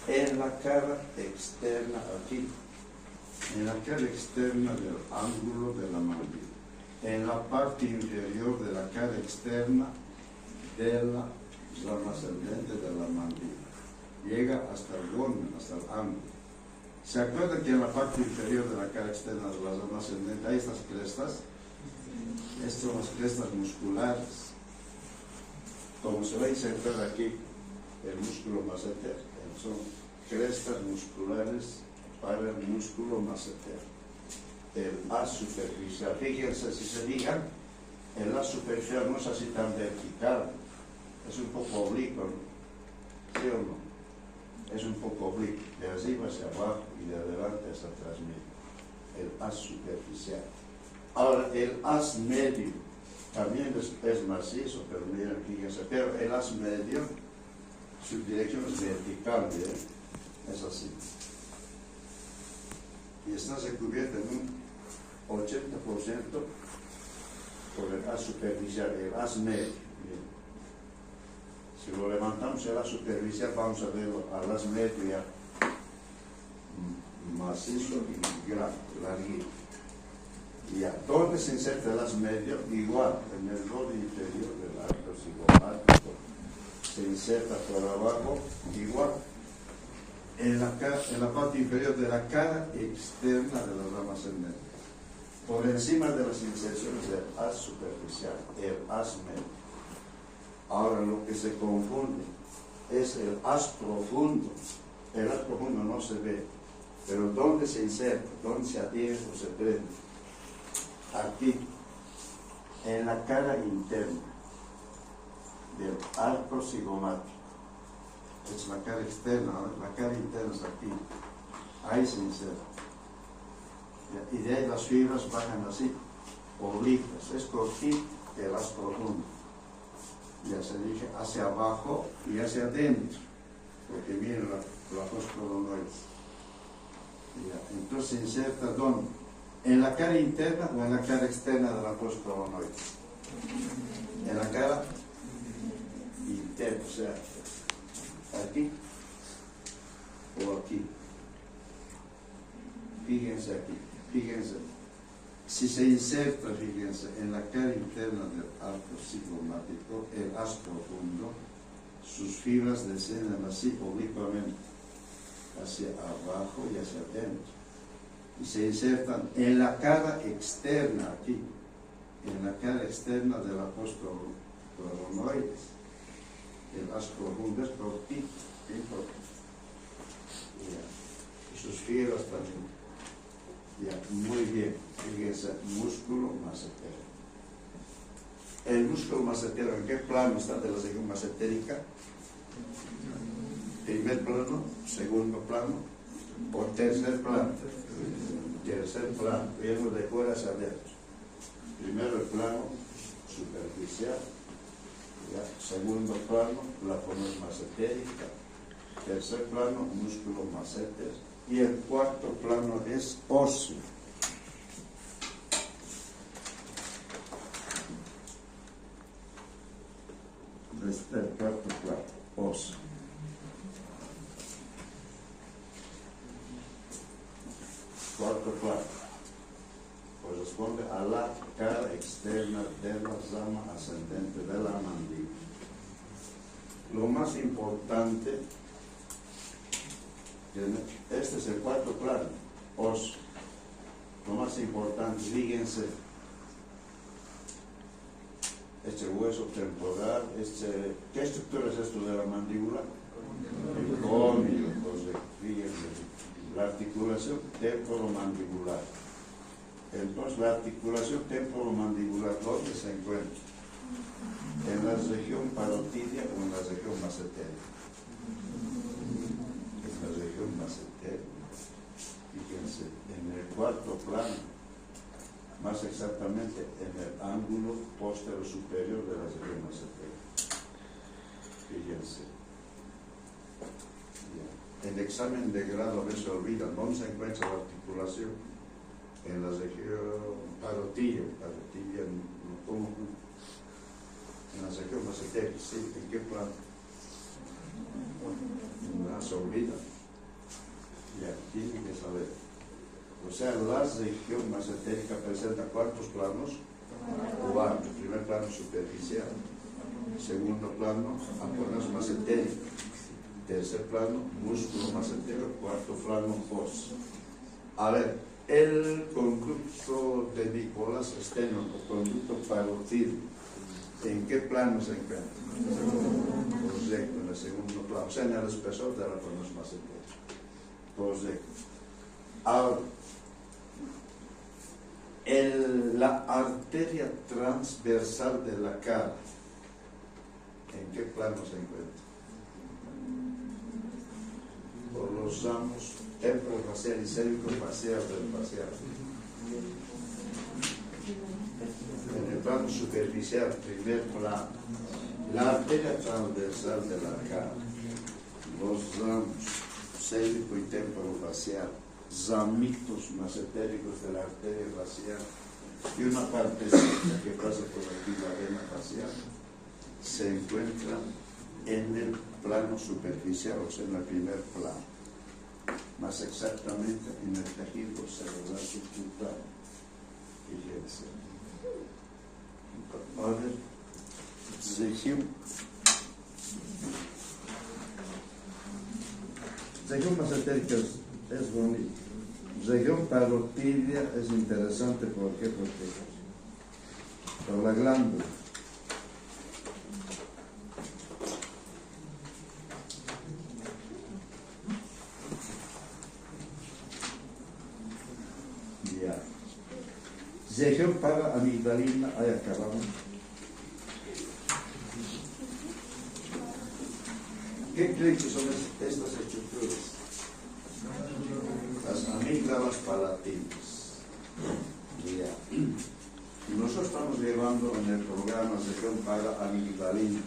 En la cara externa, aquí. En la cara externa del ángulo de la mandíbula. En la parte inferior de la cara externa de la rama ascendente de la mandíbula. Llega hasta el golmen, hasta el ángulo. ¿Se acuerdan que en la parte inferior de la cara externa de la rama ascendente hay estas crestas? Estas son las crestas musculares. Como se va a insertar aquí el músculo masseter, son crestas musculares para el músculo masseter. El haz superficial, fíjense, si se fijan, el haz superficial no es así tan vertical, es un poco oblicuo, ¿no? ¿Sí o no? Es un poco oblicuo, de arriba hacia abajo y de adelante hacia atrás mismo, el haz superficial. Ahora, el haz medio también es macizo, pero miren, fíjense, pero el haz medio, su dirección es vertical, ¿bien? Es así. Y está recubierta en un 80% por el haz superficial, el haz medio. Bien. Si lo levantamos el haz superficial, vamos a verlo al haz medio ya macizo y grande, larguito. Y a donde se inserta el haz medio, igual en el borde inferior del arco cigomático, se inserta por abajo, igual en la parte inferior de la cara externa de la rama ascendente, por encima de las inserciones del haz superficial, el haz medio. Ahora lo que se confunde es el haz profundo. El haz profundo no se ve, pero ¿dónde se inserta? ¿Dónde se adhiere o se prende? Aquí, en la cara interna del arco cigomático. Es la cara externa, la cara interna es aquí. Ahí se inserta. Y de ahí las fibras bajan así, oblicuas. Es cortito el haz profundo. Ya se dirige hacia abajo y hacia adentro, porque miren la fosa coronoides. Entonces se inserta ¿dónde? ¿En la cara interna o en la cara externa de la fosa coronoides? En la cara interna, o sea, aquí o aquí. Fíjense aquí, fíjense. Si se inserta, fíjense, en la cara interna del arco cigomático, el haz profundo, sus fibras descienden así oblicuamente, hacia abajo y hacia adentro. Y se insertan en la cara externa, aquí, en la cara externa de la fosa coronoides. El haz profundo es cortito, bien cortito. Y sus fibras también. Ya, muy bien, fíjense, músculo massetero. El músculo massetero, ¿en qué plano está de la región massetérica? Primer plano, segundo plano, o tercer plano. Tercer plano, viendo de fuera hacia adentro. Primero el plano superficial, ya, segundo plano, la fonos massetérica, tercer plano, músculo massetero. Y el cuarto plano es óseo. Este es el cuarto plano, óseo. Cuarto plano corresponde a la cara externa de la rama ascendente de la mandíbula. Lo más importante, este es el cuarto plano, óseo. Lo más importante, fíjense, este hueso temporal, ¿qué estructura es esto de la mandíbula? El cóndilo, entonces, fíjense, la articulación temporomandibular. Entonces, la articulación temporomandibular, ¿dónde se encuentra? En la región parotidia o en la región massetérica. En la región massetérica. Fíjense, en cuarto plano, más exactamente en el ángulo posterior superior de la región mesentérica. Fíjense. Bien. El examen de grado a veces se olvida, ¿dónde se encuentra la articulación? En la región parotilla, ¿cómo? En la región mesentérica, ¿sí? ¿En qué plano? No se olvida. Ya, tienen que saber. O sea, la región mesentérica presenta ¿cuántos planos? Cuatro. Primer plano superficial, segundo plano aponeus mesentérico, tercer plano músculo mesentérico, cuarto plano pos. A ver, el conducto de Nicolás Steno, el conducto parótido, ¿en qué plano se encuentra? Correcto, en el segundo plano, o sea, en el espesor de la aponeus mesentérico. Correcto. Ahora, la arteria transversal de la cara, ¿en qué plano se encuentra? Por los ramos temporofacial y cérvico-facial del facial. En el plano superficial, primer plano, la arteria transversal de la cara, los ramos cérvico y temporofacial, ramitos mesentéricos de la arteria facial y una partecita que pasa por aquí, la vena facial, se encuentra en el plano superficial, o sea, en el primer plano, más exactamente en el tejido cerebral subcutáneo. Fíjense. Ahora, región mesentérica es bonito. Región parotidia es interesante, ¿por qué? Porque por la glándula. Ya. Región paraamigdalina, ahí acabamos. ¿Qué creen que son estas estructuras? Las amígdalas palatinas. Ya. Nosotros estamos llevando en el programa región paraamigdalina.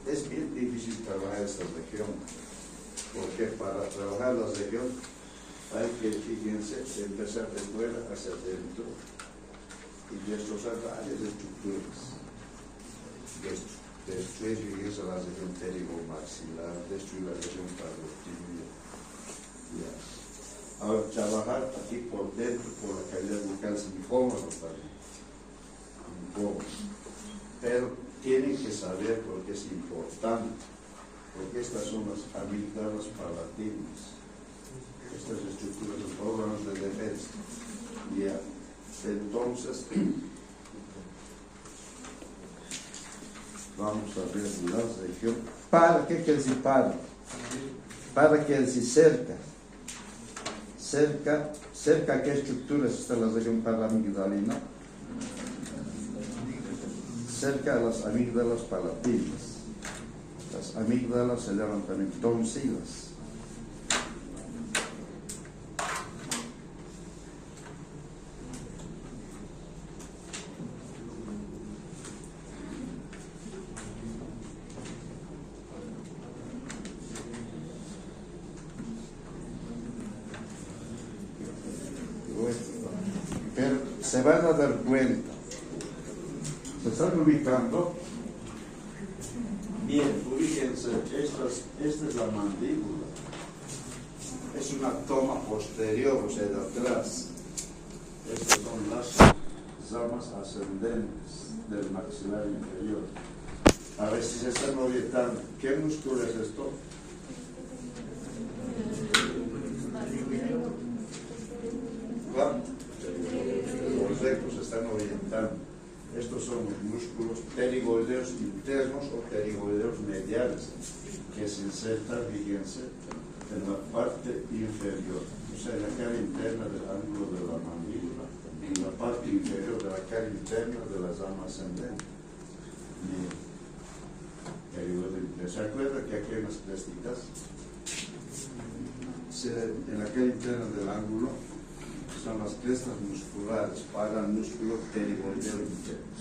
Es bien difícil trabajar esta región, porque para trabajar la región hay que, fíjense, empezar de fuera hacia adentro y destrozar varias estructuras. Después fíjense la región pterigomaxilar, destruir la región parotidia. Ya. Ahora, trabajar aquí por dentro, por la cavidad bucal, es incómodo también. Incómodo. Pero tienen que saber porque es importante, porque estas son las amígdalas palatinas. Estas estructuras son órganos de defensa. Ya. Entonces, vamos a ver la región. ¿Para qué quiere decir para? Para quiere decir cerca. ¿Cerca a qué estructuras está la región paraamigdalina? Cerca a las amígdalas palatinas. Las amígdalas se llaman también tonsilas. Se van a dar cuenta. ¿Se están ubicando? Bien, ubíquense. Esta es la mandíbula. Es una toma posterior, o sea, de atrás. Estas son las ramas ascendentes del maxilar inferior. A ver si se están orientando. ¿Qué músculo es esto? ¿Cuánto? Los rectos se están orientando. Estos son los músculos pterigoideos internos o pterigoideos mediales que se insertan, fíjense, en la parte inferior, o sea, en la cara interna del ángulo de la mandíbula, en la parte inferior de la cara interna de la rama ascendente. ¿Se acuerda que aquí hay unas crestitas? En la cara interna del ángulo son las crestas musculares para el músculo pterigoideo interno.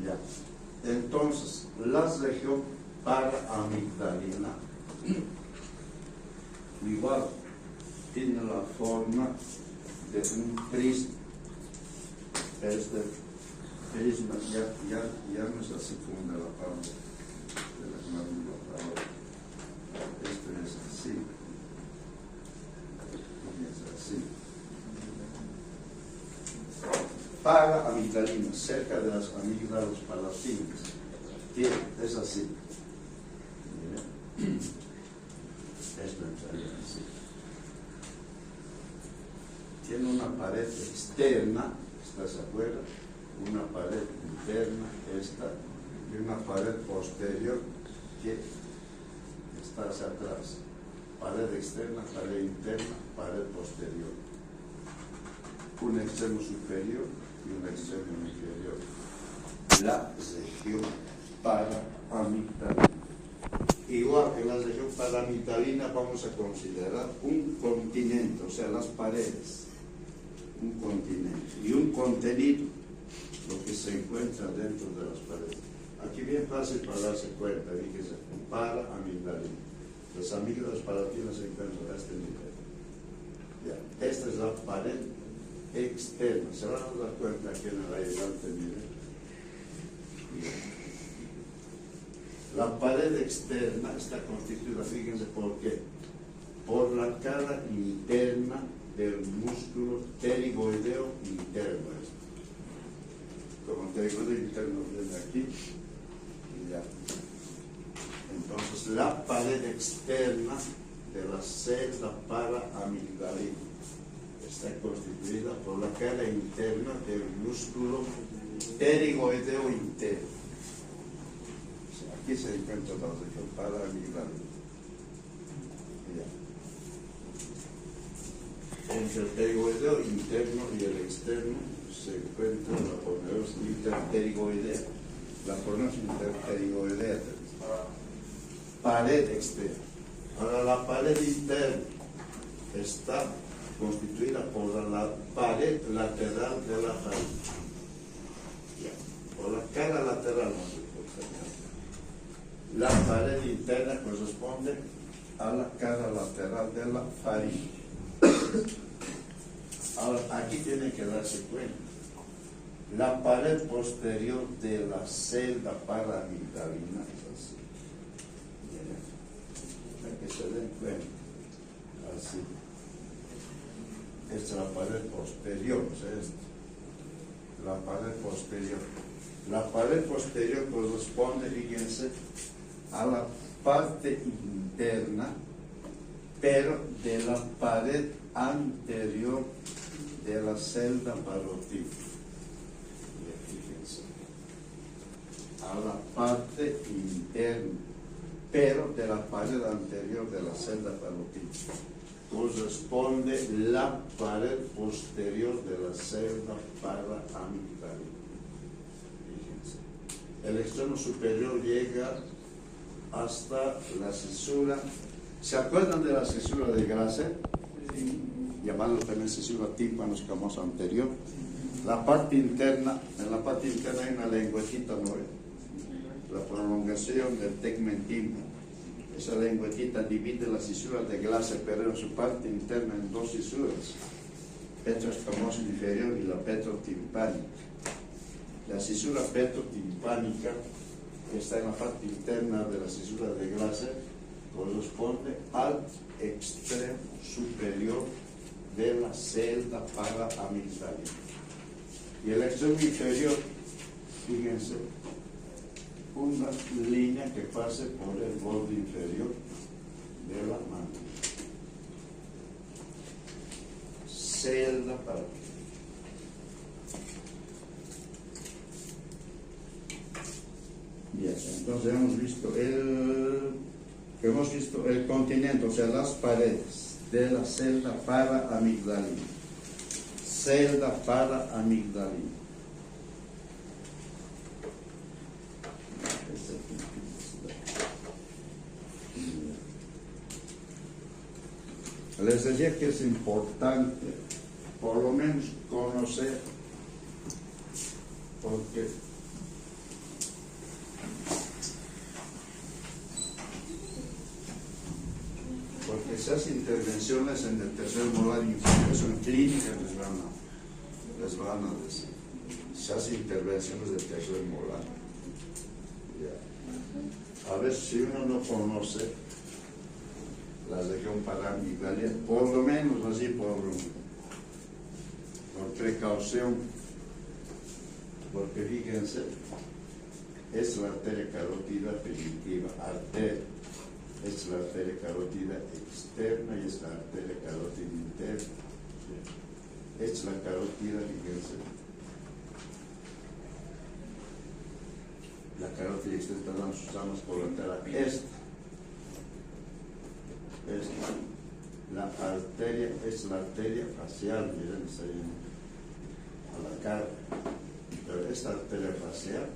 Ya. Entonces, la región paraamigdalina igual tiene la forma de un prisma. Este prisma ya no es así como de la palma de la glándula oral. Esto es así. Es así. Paraamigdalina, cerca de las amígdalas palatinas. Es así. Mira. Esto entraría así. Tiene una pared externa, ¿estás de acuerdo? Una pared interna, esta, y una pared posterior que está hacia atrás. Pared externa, pared interna, pared posterior. Un extremo superior y un extremo inferior. La región paraamigdalina. Igual en la región paraamigdalina vamos a considerar un continente, o sea, las paredes, un continente y un contenido, lo que se encuentra dentro de las paredes. Aquí bien fácil para darse cuenta, fíjese, paraamigdalina. Las amígdalas palatinas se encuentran a este nivel. Ya. Esta es la pared externa, se van a dar cuenta aquí en el adelante, miren. La pared externa está constituida, fíjense por qué, por la cara interna del músculo pterigoideo interno. Como pterigoideo interno viene aquí, y ya. Entonces la pared externa de la celda paraamigdalina está constituida por la cara interna del músculo pterigoideo interno. Aquí se encuentra la región paraamigdalina. Entre el pterigoideo interno y el externo se encuentra la poneros interpterigoidea. La poneros interpterigoidea. Pared externa. Ahora la pared interna está constituida por la pared lateral de la faringe. Por la cara lateral. La pared interna corresponde a la cara lateral de la faringe. Ahora, aquí tienen que darse cuenta. La pared posterior de la celda paraamigdalina es así. Miren, para que se den cuenta. Así. Esta es la pared posterior, ¿sí? La pared posterior. La pared posterior corresponde, fíjense, a la parte interna, pero de la pared anterior de la celda parotídea. Fíjense, a la parte interna, pero de la pared anterior de la celda parotídea. Corresponde la pared posterior de la celda paraamigdalina. Fíjense, el extremo superior llega hasta la cisura. ¿Se acuerdan de la cisura de Glaser? Sí. Llamado también cisura tímpano escamosa anterior. La parte interna, en la parte interna hay una lengüetita, ¿no? La prolongación del tegmentino. Esa lengüetita divide la cisura de Glaser, pero en su parte interna en dos cisuras, petroescamosa inferior y la petrotimpánica. La cisura petrotimpánica, que está en la parte interna de la cisura de Glaser, corresponde al extremo superior de la celda paraamigdalina. Y el extremo inferior, fíjense, una línea que pase por el borde inferior de la mano. Celda paraamigdalina. Bien, entonces hemos visto el continente, o sea, las paredes de la celda paraamigdalina. Celda paraamigdalina. Les decía que es importante por lo menos conocer, porque esas intervenciones en el tercer molar inferior son clínicas, les van a decir. Esas intervenciones del tercer molar. Ya. A ver, si uno no conoce la región paramigdalia, por lo menos así por precaución, porque fíjense, es la arteria carótida primitiva, arteria. Es la arteria carótida externa y es la arteria carótida interna. Es la carótida, fíjense. La carótida externa la usamos por la arteria esta. La arteria es la arteria facial, miren, está ahí a la cara. Pero esta arteria facial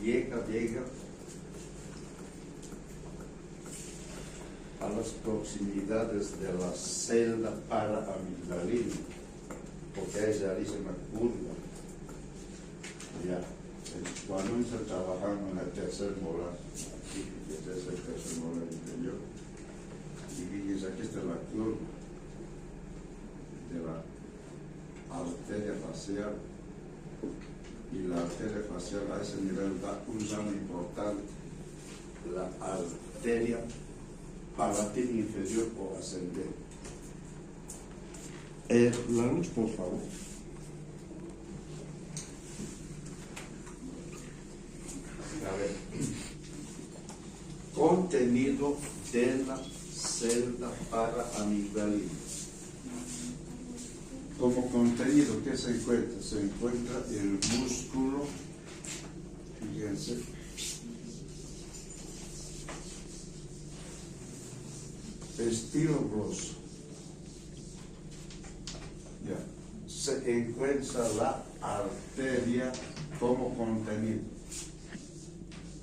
llega a las proximidades de la celda paraamigdalina, porque ahí se realiza una curva. Ya, cuando uno está trabajando en el tercer molar, aquí este es el tercer molar inferior, y fíjense, aquí está la curva de la arteria facial, y la arteria facial a ese nivel da un ramo importante, la arteria palatina inferior o ascendente. La luz, por favor. A ver. Contenido de la celda paraamigdalina. Como contenido, ¿qué se encuentra? Se encuentra el músculo, fíjense, estilogloso. Ya. Se encuentra la arteria como contenido.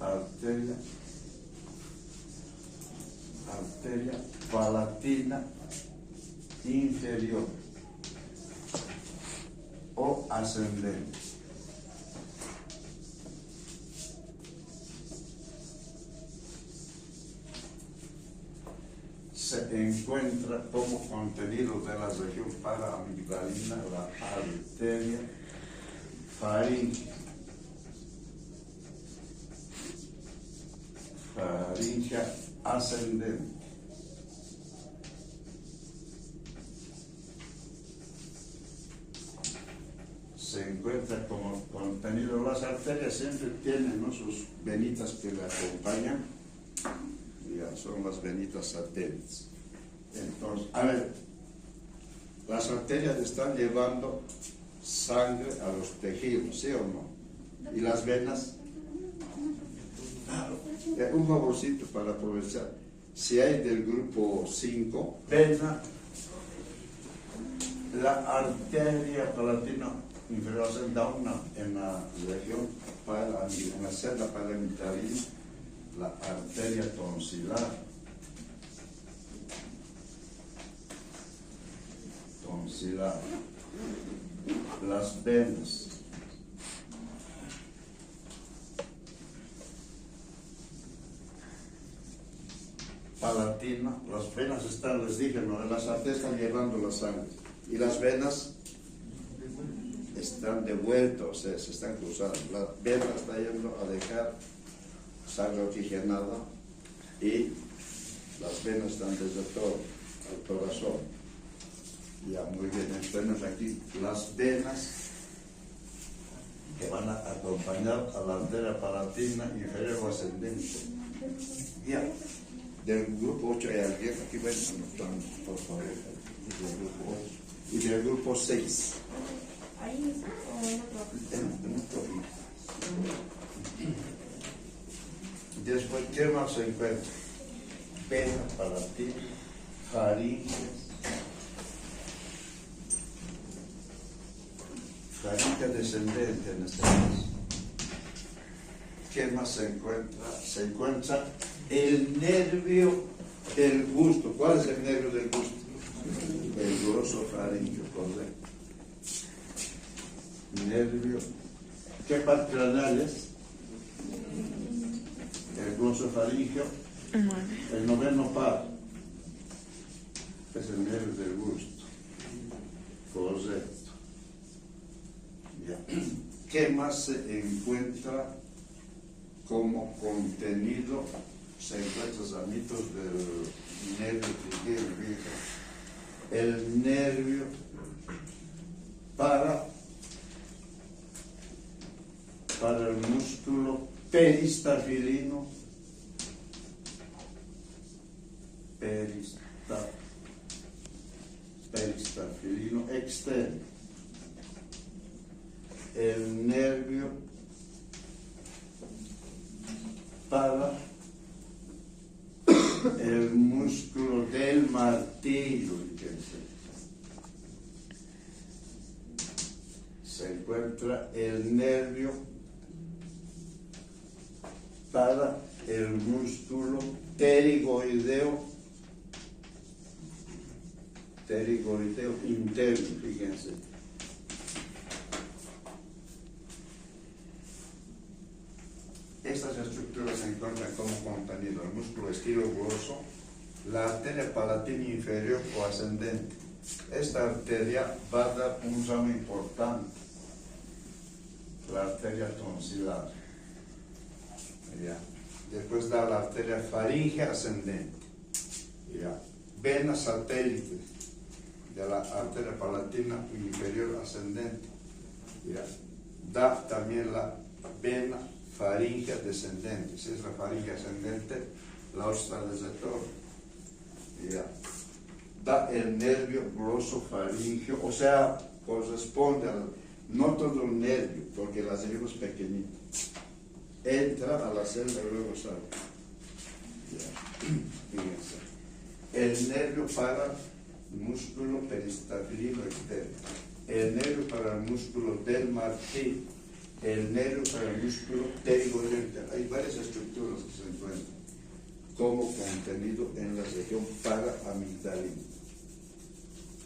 Arteria palatina inferior o ascendente. Se encuentra como contenido de la región paraamigdalina la arteria faríngea ascendente. Se encuentra como contenido. Las arterias siempre tienen, ¿no?, sus venitas que le acompañan. Ya, son las venitas satélites. Entonces, a ver, las arterias están llevando sangre a los tejidos, ¿sí o no? Y las venas, un favorcito para aprovechar, si hay del grupo 5, vena, la arteria palatina inferior da una en la región, en la celda paraamigdalina, la arteria tonsilar, las venas, palatina, las venas están, les dije, ¿no?, las arterias están llevando la sangre y las venas están de vuelta, o sea, se están cruzando. La vena está yendo a dejar sangre oxigenada y las venas están desde todo al corazón. Ya, muy bien, tenemos aquí las venas que van a acompañar a la arteria palatina inferior o ascendente. Ya, del grupo 8 hay alguien, aquí ven anotando, por favor, y del grupo 8 y del grupo 6. ¿Ahí mismo o en otro? Después, ¿qué más se encuentra? Vena, palatina, faringe descendente en este caso. ¿Qué más se encuentra? Se encuentra el nervio del gusto. ¿Cuál es el nervio del gusto? el glosofaríngeo, correcto. Nervio. ¿Qué par craneal es? El glosofaríngeo. 9. El noveno par es el nervio del gusto. Correcto. Ya. ¿Qué más se encuentra como contenido? Se encuentran amitos del nervio trigeminal. El nervio para el músculo peristafilino, peristafilino externo. El nervio para el músculo del martillo, fíjense. Se encuentra el nervio para el músculo pterigoideo interno, fíjense. Estas estructuras se encuentran como contenido el músculo estilogloso, la arteria palatina inferior o ascendente. Esta arteria va a dar un ramo importante, la arteria tonsilar. Ya. Después da la arteria faríngea ascendente. Ya. Vena satélite de la arteria palatina inferior ascendente. Ya. Da también la vena faríngea descendente. Si es la faringe ascendente, la otra desertor. Ya. Da el nervio glosofaríngeo, o sea, corresponde al, no todo el nervio, porque la célula es pequeñita. Entra a la célula y luego sale. Ya. Fíjense. El nervio para el músculo peristafilino externo. El nervio para el músculo del martillo. El nervio para el músculo pterigoideo interno. Hay varias estructuras que se encuentran como contenido en la región paraamigdalina.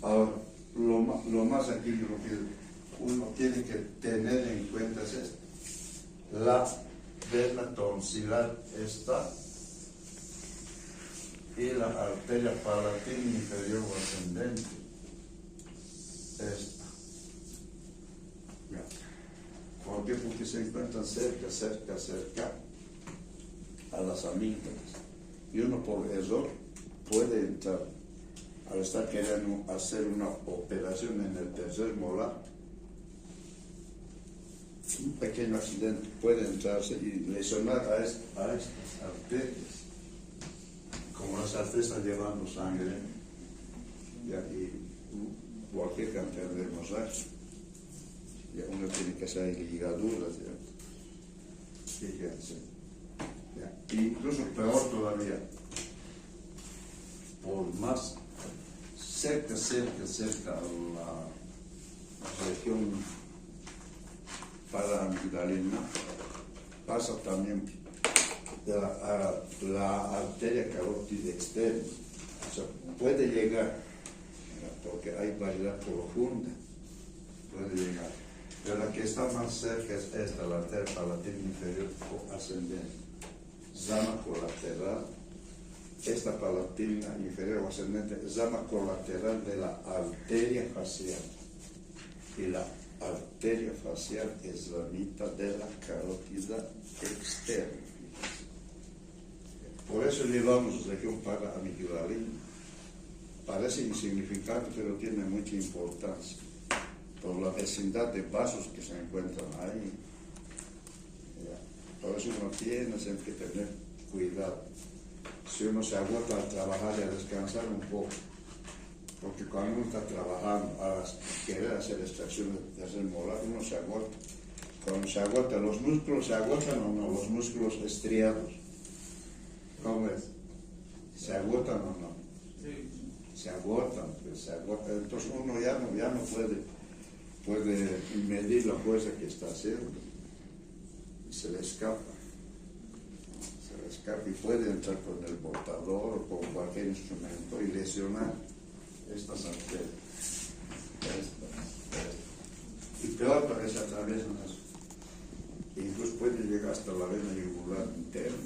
Ahora, lo más aquí, lo que uno tiene que tener en cuenta es esto. La vena tonsilar está y la arteria palatina inferior o ascendente esta. ¿Por qué? Porque se encuentran cerca a las amígdalas. Y uno por error puede entrar, al estar queriendo hacer una operación en el tercer molar, un pequeño accidente puede entrarse y lesionar a estas arterias. Como las arterias están llevando sangre, y cualquier cantidad de hemorragia, ya uno tiene que hacer ligaduras, fíjense. Ya. Incluso peor todavía, por más cerca a la región paraamigdalina, pasa también a la arteria carótida externa. O sea, puede llegar, porque hay variedad profunda, puede llegar. Pero la que está más cerca es esta, la arteria palatina inferior o ascendente. Rama colateral, esta palatina inferior o ascendente, rama colateral de la arteria facial. Y la arteria facial es ramita de la carótida externa. Por eso llevamos región paraamigdalina. Parece insignificante, pero tiene mucha importancia, por la vecindad de vasos que se encuentran ahí. Por eso uno tiene siempre que tener cuidado. Si uno se agota a trabajar y a descansar un poco, porque cuando uno está trabajando a querer hacer extracción de hacer molar, uno se agota. Cuando se agota, ¿los músculos se agotan o no? Los músculos estriados. ¿Cómo es? ¿Se agotan o no? Sí. Se agotan, pues se agotan. Entonces uno ya no puede medir la fuerza que está haciendo. Y se le escapa. Y puede entrar con el botador o con cualquier instrumento y lesionar. estas arterias. Y peor porque se atraviesan las. Incluso puede llegar hasta la vena yugular interna.